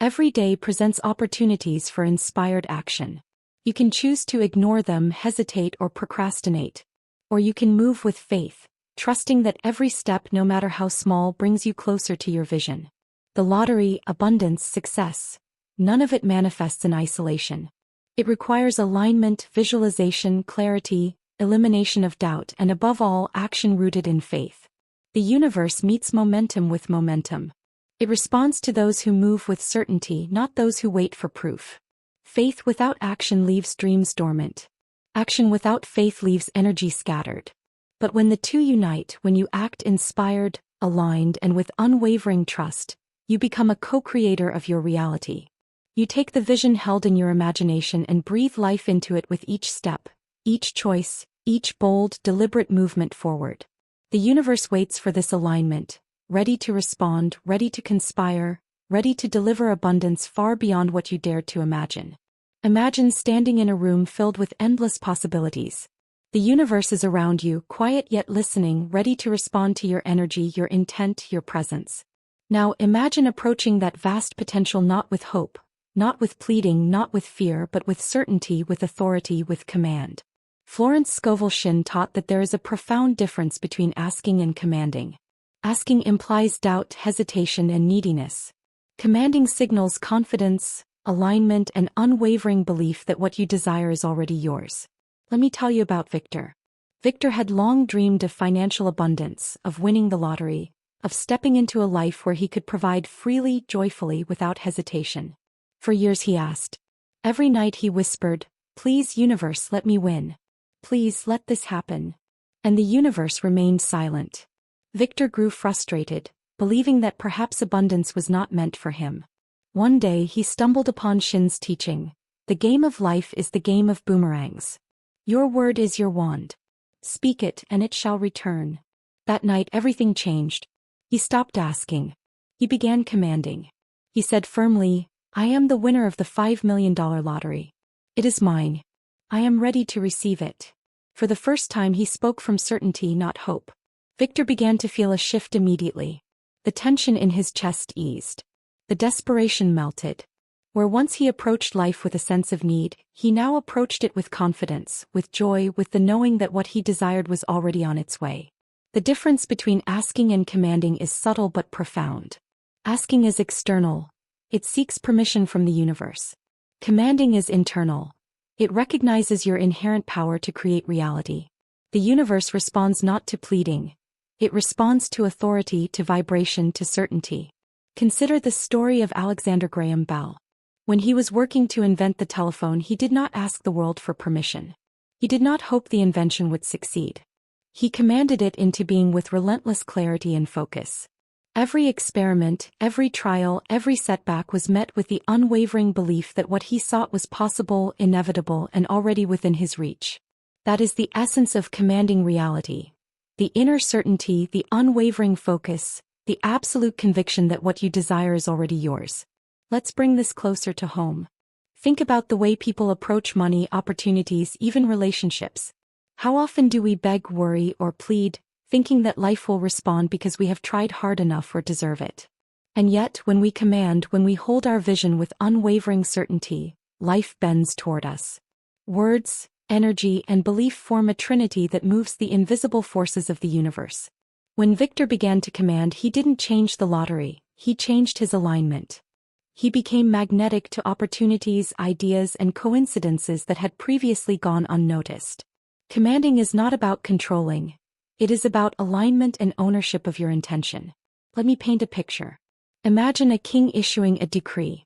Every day presents opportunities for inspired action. You can choose to ignore them, hesitate, or procrastinate. Or you can move with faith, trusting that every step, no matter how small, brings you closer to your vision. The lottery, abundance, success, none of it manifests in isolation. It requires alignment, visualization, clarity, elimination of doubt, and above all, action rooted in faith. The universe meets momentum with momentum. It responds to those who move with certainty, not those who wait for proof. Faith without action leaves dreams dormant. Action without faith leaves energy scattered. But when the two unite, when you act inspired, aligned, and with unwavering trust, you become a co-creator of your reality. You take the vision held in your imagination and breathe life into it with each step, each choice, each bold, deliberate movement forward. The universe waits for this alignment, ready to respond, ready to conspire, ready to deliver abundance far beyond what you dared to imagine. Imagine standing in a room filled with endless possibilities. The universe is around you, quiet yet listening, ready to respond to your energy, your intent, your presence. Now imagine approaching that vast potential not with hope, not with pleading, not with fear, but with certainty, with authority, with command. Florence Scovel Shinn taught that there is a profound difference between asking and commanding. Asking implies doubt, hesitation, and neediness. Commanding signals confidence, alignment, and unwavering belief that what you desire is already yours. Let me tell you about Victor. Victor had long dreamed of financial abundance, of winning the lottery, of stepping into a life where he could provide freely, joyfully, without hesitation. For years he asked. Every night he whispered, "Please, universe, let me win. Please, let this happen." And the universe remained silent. Victor grew frustrated, believing that perhaps abundance was not meant for him. One day he stumbled upon Shinn's teaching. The game of life is the game of boomerangs. Your word is your wand. Speak it and it shall return. That night everything changed. He stopped asking. He began commanding. He said firmly, "I am the winner of the $5 million lottery. It is mine. I am ready to receive it." For the first time he spoke from certainty, not hope. Victor began to feel a shift immediately. The tension in his chest eased. The desperation melted. Where once he approached life with a sense of need, he now approached it with confidence, with joy, with the knowing that what he desired was already on its way. The difference between asking and commanding is subtle but profound. Asking is external. It seeks permission from the universe. Commanding is internal. It recognizes your inherent power to create reality. The universe responds not to pleading. It responds to authority, to vibration, to certainty. Consider the story of Alexander Graham Bell. When he was working to invent the telephone, he did not ask the world for permission. He did not hope the invention would succeed. He commanded it into being with relentless clarity and focus. Every experiment, every trial, every setback was met with the unwavering belief that what he sought was possible, inevitable, and already within his reach. That is the essence of commanding reality. The inner certainty, the unwavering focus, the absolute conviction that what you desire is already yours. Let's bring this closer to home. Think about the way people approach money, opportunities, even relationships. How often do we beg, worry, or plead, thinking that life will respond because we have tried hard enough or deserve it? And yet, when we command, when we hold our vision with unwavering certainty, life bends toward us. Words, energy, and belief form a trinity that moves the invisible forces of the universe. When Victor began to command, he didn't change the lottery, he changed his alignment. He became magnetic to opportunities, ideas, and coincidences that had previously gone unnoticed. Commanding is not about controlling. It is about alignment and ownership of your intention. Let me paint a picture. Imagine a king issuing a decree.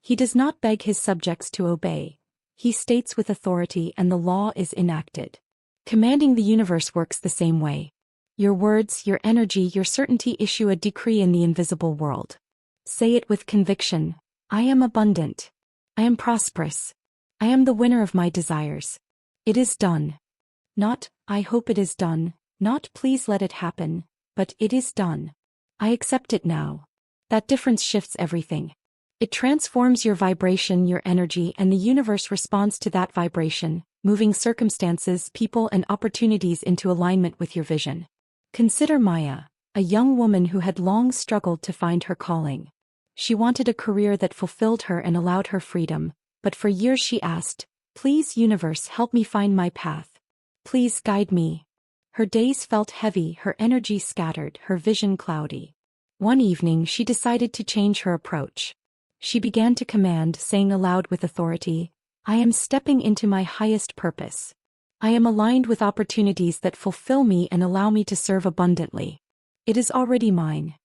He does not beg his subjects to obey. He states with authority and the law is enacted. Commanding the universe works the same way. Your words, your energy, your certainty issue a decree in the invisible world. Say it with conviction. I am abundant. I am prosperous. I am the winner of my desires. It is done. Not, I hope it is done, not please let it happen, but it is done. I accept it now. That difference shifts everything. It transforms your vibration, your energy, and the universe responds to that vibration, moving circumstances, people, and opportunities into alignment with your vision. Consider Maya, a young woman who had long struggled to find her calling. She wanted a career that fulfilled her and allowed her freedom, but for years she asked, "Please, universe, help me find my path. Please guide me." Her days felt heavy, her energy scattered, her vision cloudy. One evening she decided to change her approach. She began to command, saying aloud with authority, "I am stepping into my highest purpose. I am aligned with opportunities that fulfill me and allow me to serve abundantly. It is already mine."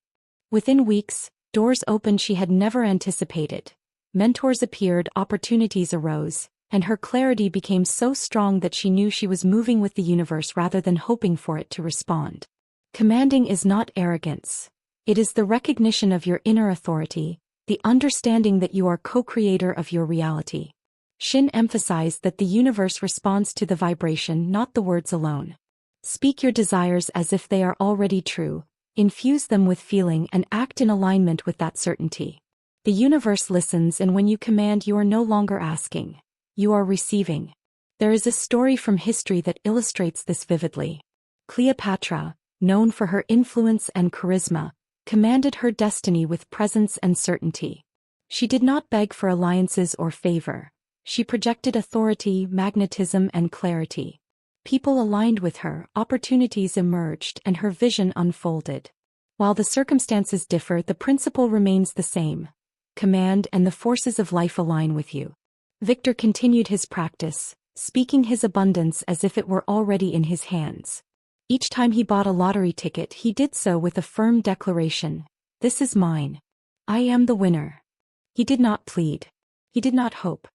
Within weeks, doors opened she had never anticipated. Mentors appeared, opportunities arose, and her clarity became so strong that she knew she was moving with the universe rather than hoping for it to respond. Commanding is not arrogance. It is the recognition of your inner authority, the understanding that you are co-creator of your reality. Shinn emphasized that the universe responds to the vibration, not the words alone. Speak your desires as if they are already true, infuse them with feeling, and act in alignment with that certainty. The universe listens, and when you command, you are no longer asking. You are receiving. There is a story from history that illustrates this vividly. Cleopatra, known for her influence and charisma, commanded her destiny with presence and certainty. She did not beg for alliances or favor. She projected authority, magnetism, and clarity. People aligned with her, opportunities emerged, and her vision unfolded. While the circumstances differ, the principle remains the same. Command and the forces of life align with you. Victor continued his practice, speaking his abundance as if it were already in his hands. Each time he bought a lottery ticket, he did so with a firm declaration: "This is mine. I am the winner." He did not plead. He did not hope.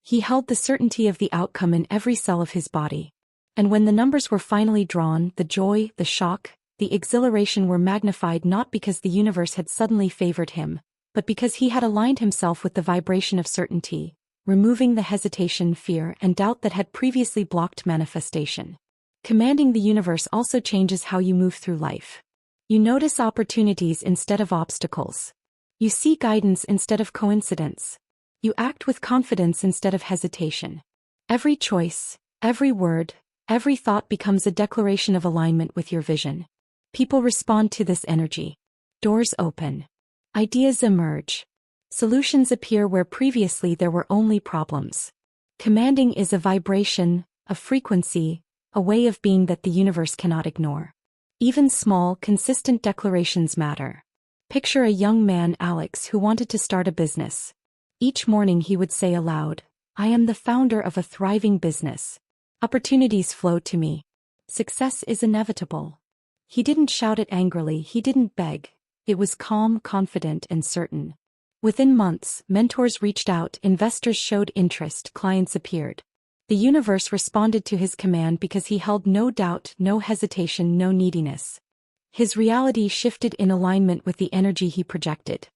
He held the certainty of the outcome in every cell of his body. And when the numbers were finally drawn, the joy, the shock, the exhilaration were magnified not because the universe had suddenly favored him, but because he had aligned himself with the vibration of certainty, removing the hesitation, fear, and doubt that had previously blocked manifestation. Commanding the universe also changes how you move through life. You notice opportunities instead of obstacles. You see guidance instead of coincidence. You act with confidence instead of hesitation. Every choice, every word, every thought becomes a declaration of alignment with your vision. People respond to this energy. Doors open. Ideas emerge. Solutions appear where previously there were only problems. Commanding is a vibration, a frequency, a way of being that the universe cannot ignore. Even small, consistent declarations matter. Picture a young man, Alex, who wanted to start a business. Each morning he would say aloud, "I am the founder of a thriving business. Opportunities flow to me. Success is inevitable." He didn't shout it angrily, he didn't beg. It was calm, confident, and certain. Within months, mentors reached out, investors showed interest, clients appeared. The universe responded to his command because he held no doubt, no hesitation, no neediness. His reality shifted in alignment with the energy he projected.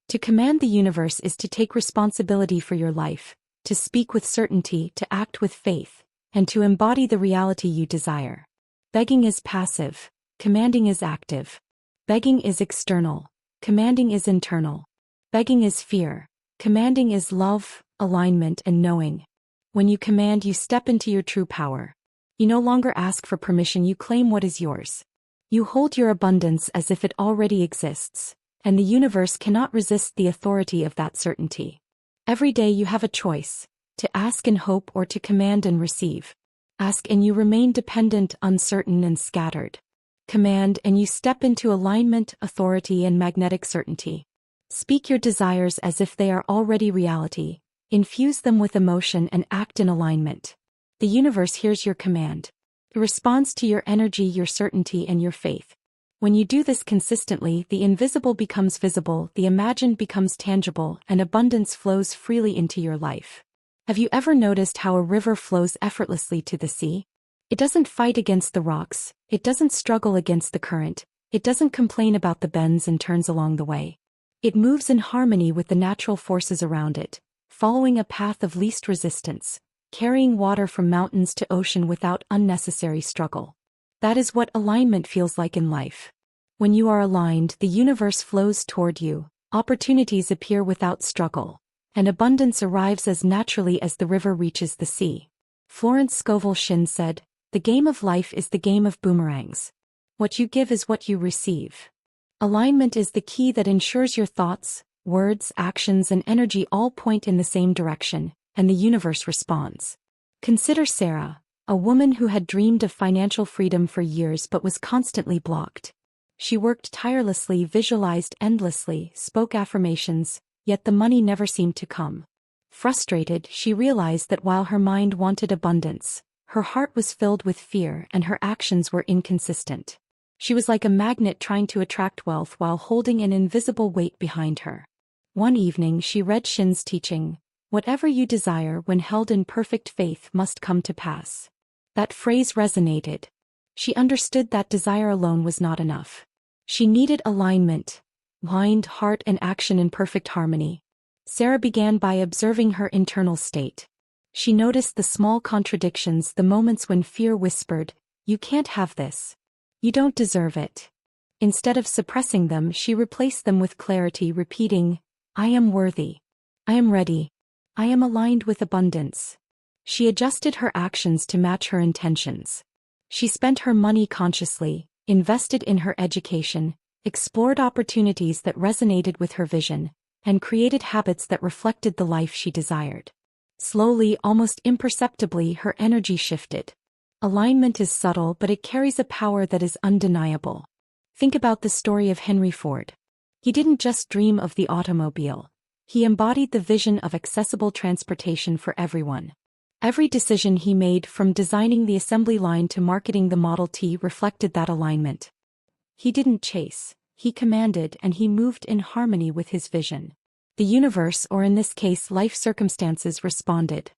To command the universe is to take responsibility for your life, to speak with certainty, to act with faith, and to embody the reality you desire. Begging is passive, commanding is active. Begging is external, commanding is internal. Begging is fear, commanding is love, alignment, and knowing. When you command, you step into your true power. You no longer ask for permission, you claim what is yours. You hold your abundance as if it already exists, and the universe cannot resist the authority of that certainty. Every day you have a choice, to ask and hope or to command and receive. Ask and you remain dependent, uncertain, and scattered. Command and you step into alignment, authority, and magnetic certainty. Speak your desires as if they are already reality. Infuse them with emotion and act in alignment. The universe hears your command. It responds to your energy, your certainty, and your faith. When you do this consistently, the invisible becomes visible, the imagined becomes tangible, and abundance flows freely into your life. Have you ever noticed how a river flows effortlessly to the sea? It doesn't fight against the rocks, it doesn't struggle against the current, it doesn't complain about the bends and turns along the way. It moves in harmony with the natural forces around it, following a path of least resistance, carrying water from mountains to ocean without unnecessary struggle. That is what alignment feels like in life. When you are aligned, the universe flows toward you, opportunities appear without struggle, and abundance arrives as naturally as the river reaches the sea. Florence Scovel Shinn said, "The game of life is the game of boomerangs. What you give is what you receive." Alignment is the key that ensures your thoughts, words, actions, and energy all point in the same direction, and the universe responds. Consider Sarah, a woman who had dreamed of financial freedom for years but was constantly blocked. She worked tirelessly, visualized endlessly, spoke affirmations, yet the money never seemed to come. Frustrated, she realized that while her mind wanted abundance, her heart was filled with fear and her actions were inconsistent. She was like a magnet trying to attract wealth while holding an invisible weight behind her. One evening she read Shinn's teaching, "Whatever you desire when held in perfect faith must come to pass." That phrase resonated. She understood that desire alone was not enough. She needed alignment, mind, heart, and action in perfect harmony. Sarah began by observing her internal state. She noticed the small contradictions, the moments when fear whispered, "You can't have this. You don't deserve it." Instead of suppressing them, she replaced them with clarity, repeating, "I am worthy. I am ready. I am aligned with abundance." She adjusted her actions to match her intentions. She spent her money consciously, invested in her education, explored opportunities that resonated with her vision, and created habits that reflected the life she desired. Slowly, almost imperceptibly, her energy shifted. Alignment is subtle, but it carries a power that is undeniable. Think about the story of Henry Ford. He didn't just dream of the automobile. He embodied the vision of accessible transportation for everyone. Every decision he made, from designing the assembly line to marketing the Model T, reflected that alignment. He didn't chase, he commanded, and he moved in harmony with his vision. The universe, or in this case life circumstances, responded.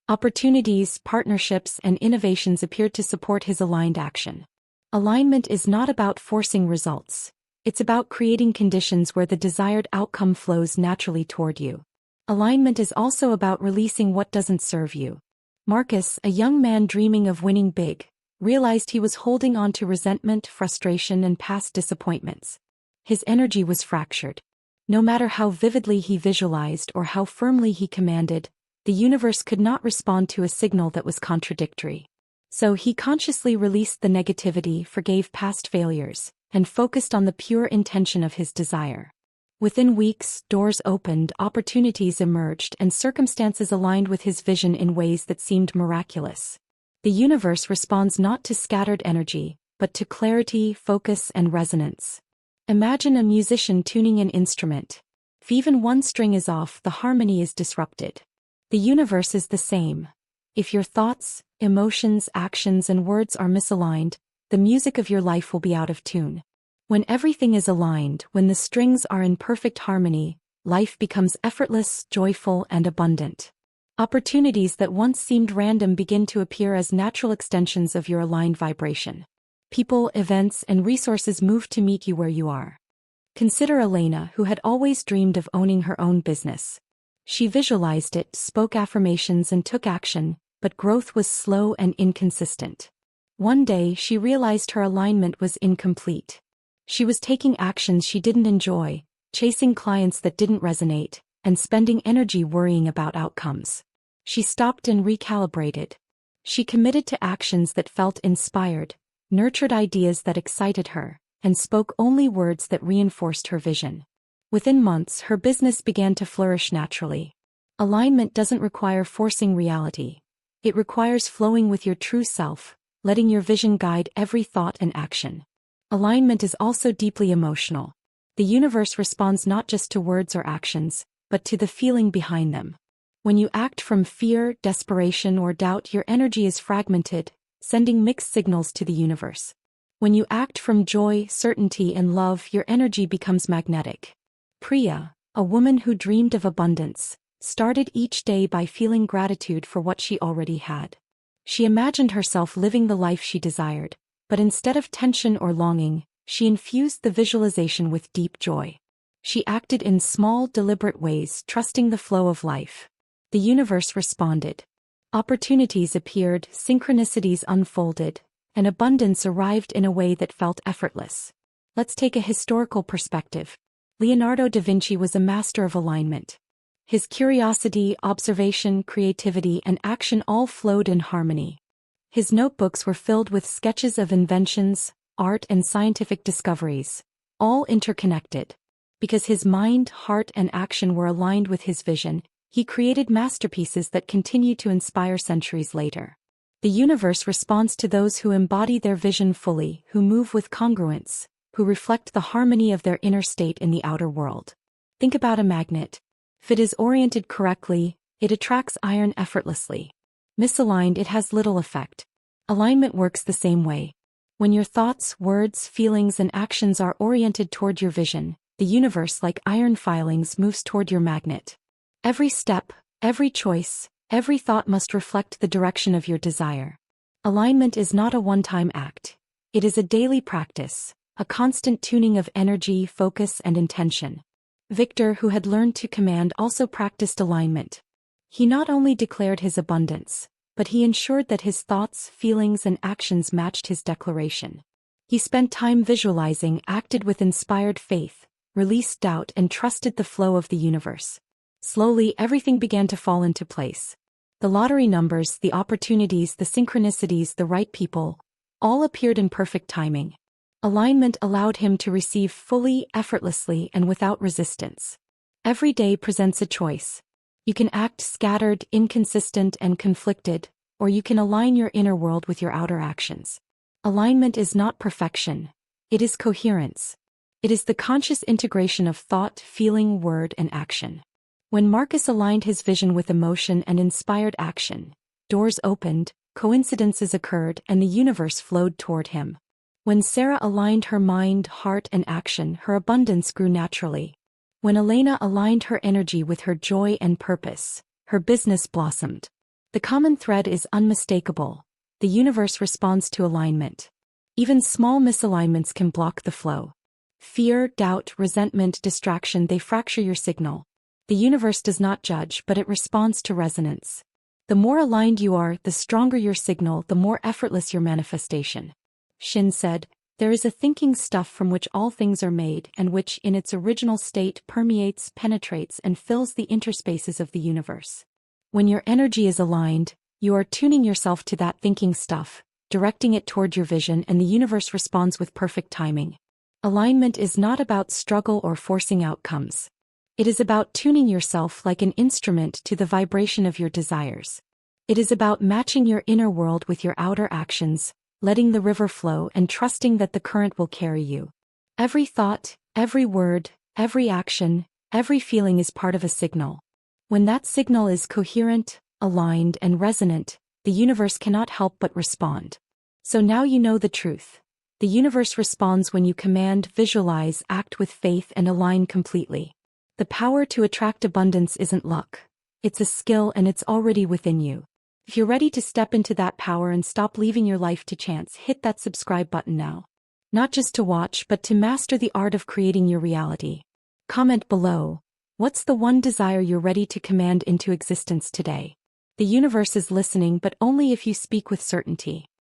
Opportunities, partnerships, and innovations appeared to support his aligned action. Alignment is not about forcing results. It's about creating conditions where the desired outcome flows naturally toward you. Alignment is also about releasing what doesn't serve you. Marcus, a young man dreaming of winning big, realized he was holding on to resentment, frustration, and past disappointments. His energy was fractured. No matter how vividly he visualized or how firmly he commanded, the universe could not respond to a signal that was contradictory. So he consciously released the negativity, forgave past failures, and focused on the pure intention of his desire. Within weeks, doors opened, opportunities emerged, and circumstances aligned with his vision in ways that seemed miraculous. The universe responds not to scattered energy, but to clarity, focus, and resonance. Imagine a musician tuning an instrument. If even one string is off, the harmony is disrupted. The universe is the same. If your thoughts, emotions, actions, and words are misaligned, the music of your life will be out of tune. When everything is aligned, when the strings are in perfect harmony, life becomes effortless, joyful, and abundant. Opportunities that once seemed random begin to appear as natural extensions of your aligned vibration. People, events, and resources move to meet you where you are. Consider Elena, who had always dreamed of owning her own business. She visualized it, spoke affirmations, and took action, but growth was slow and inconsistent. One day, she realized her alignment was incomplete. She was taking actions she didn't enjoy, chasing clients that didn't resonate, and spending energy worrying about outcomes. She stopped and recalibrated. She committed to actions that felt inspired, nurtured ideas that excited her, and spoke only words that reinforced her vision. Within months, her business began to flourish naturally. Alignment doesn't require forcing reality. It requires flowing with your true self, letting your vision guide every thought and action. Alignment is also deeply emotional. The universe responds not just to words or actions, but to the feeling behind them. When you act from fear, desperation, or doubt, your energy is fragmented, sending mixed signals to the universe. When you act from joy, certainty, and love, your energy becomes magnetic. Priya, a woman who dreamed of abundance, started each day by feeling gratitude for what she already had. She imagined herself living the life she desired, but instead of tension or longing, she infused the visualization with deep joy. She acted in small, deliberate ways, trusting the flow of life. The universe responded. Opportunities appeared, synchronicities unfolded, and abundance arrived in a way that felt effortless. Let's take a historical perspective. Leonardo da Vinci was a master of alignment. His curiosity, observation, creativity, and action all flowed in harmony. His notebooks were filled with sketches of inventions, art, and scientific discoveries, all interconnected. Because his mind, heart, and action were aligned with his vision, he created masterpieces that continue to inspire centuries later. The universe responds to those who embody their vision fully, who move with congruence, who reflect the harmony of their inner state in the outer world. Think about a magnet. If it is oriented correctly, it attracts iron effortlessly. Misaligned, it has little effect. Alignment works the same way. When your thoughts, words, feelings, and actions are oriented toward your vision, the universe, like iron filings, moves toward your magnet. Every step, every choice, every thought must reflect the direction of your desire. Alignment is not a one-time act. It is a daily practice, a constant tuning of energy, focus, and intention. Victor, who had learned to command, also practiced alignment. He not only declared his abundance, but he ensured that his thoughts, feelings, and actions matched his declaration. He spent time visualizing, acted with inspired faith, released doubt, and trusted the flow of the universe. Slowly, everything began to fall into place. The lottery numbers, the opportunities, the synchronicities, the right people, all appeared in perfect timing. Alignment allowed him to receive fully, effortlessly, and without resistance. Every day presents a choice. You can act scattered, inconsistent, and conflicted, or you can align your inner world with your outer actions. Alignment is not perfection. It is coherence. It is the conscious integration of thought, feeling, word, and action. When Marcus aligned his vision with emotion and inspired action, doors opened, coincidences occurred, and the universe flowed toward him. When Sarah aligned her mind, heart, and action, her abundance grew naturally. When Elena aligned her energy with her joy and purpose, her business blossomed. The common thread is unmistakable. The universe responds to alignment. Even small misalignments can block the flow. Fear, doubt, resentment, distraction, they fracture your signal. The universe does not judge, but it responds to resonance. The more aligned you are, the stronger your signal, the more effortless your manifestation. Shinn said, "There is a thinking stuff from which all things are made and which, in its original state, permeates, penetrates, and fills the interspaces of the universe." When your energy is aligned, you are tuning yourself to that thinking stuff, directing it toward your vision, and the universe responds with perfect timing. Alignment is not about struggle or forcing outcomes. It is about tuning yourself like an instrument to the vibration of your desires. It is about matching your inner world with your outer actions, letting the river flow and trusting that the current will carry you. Every thought, every word, every action, every feeling is part of a signal. When that signal is coherent, aligned, and resonant, the universe cannot help but respond. So now you know the truth. The universe responds when you command, visualize, act with faith, and align completely. The power to attract abundance isn't luck. It's a skill, and it's already within you. If you're ready to step into that power and stop leaving your life to chance, hit that subscribe button now. Not just to watch, but to master the art of creating your reality. Comment below, what's the one desire you're ready to command into existence today? The universe is listening, but only if you speak with certainty.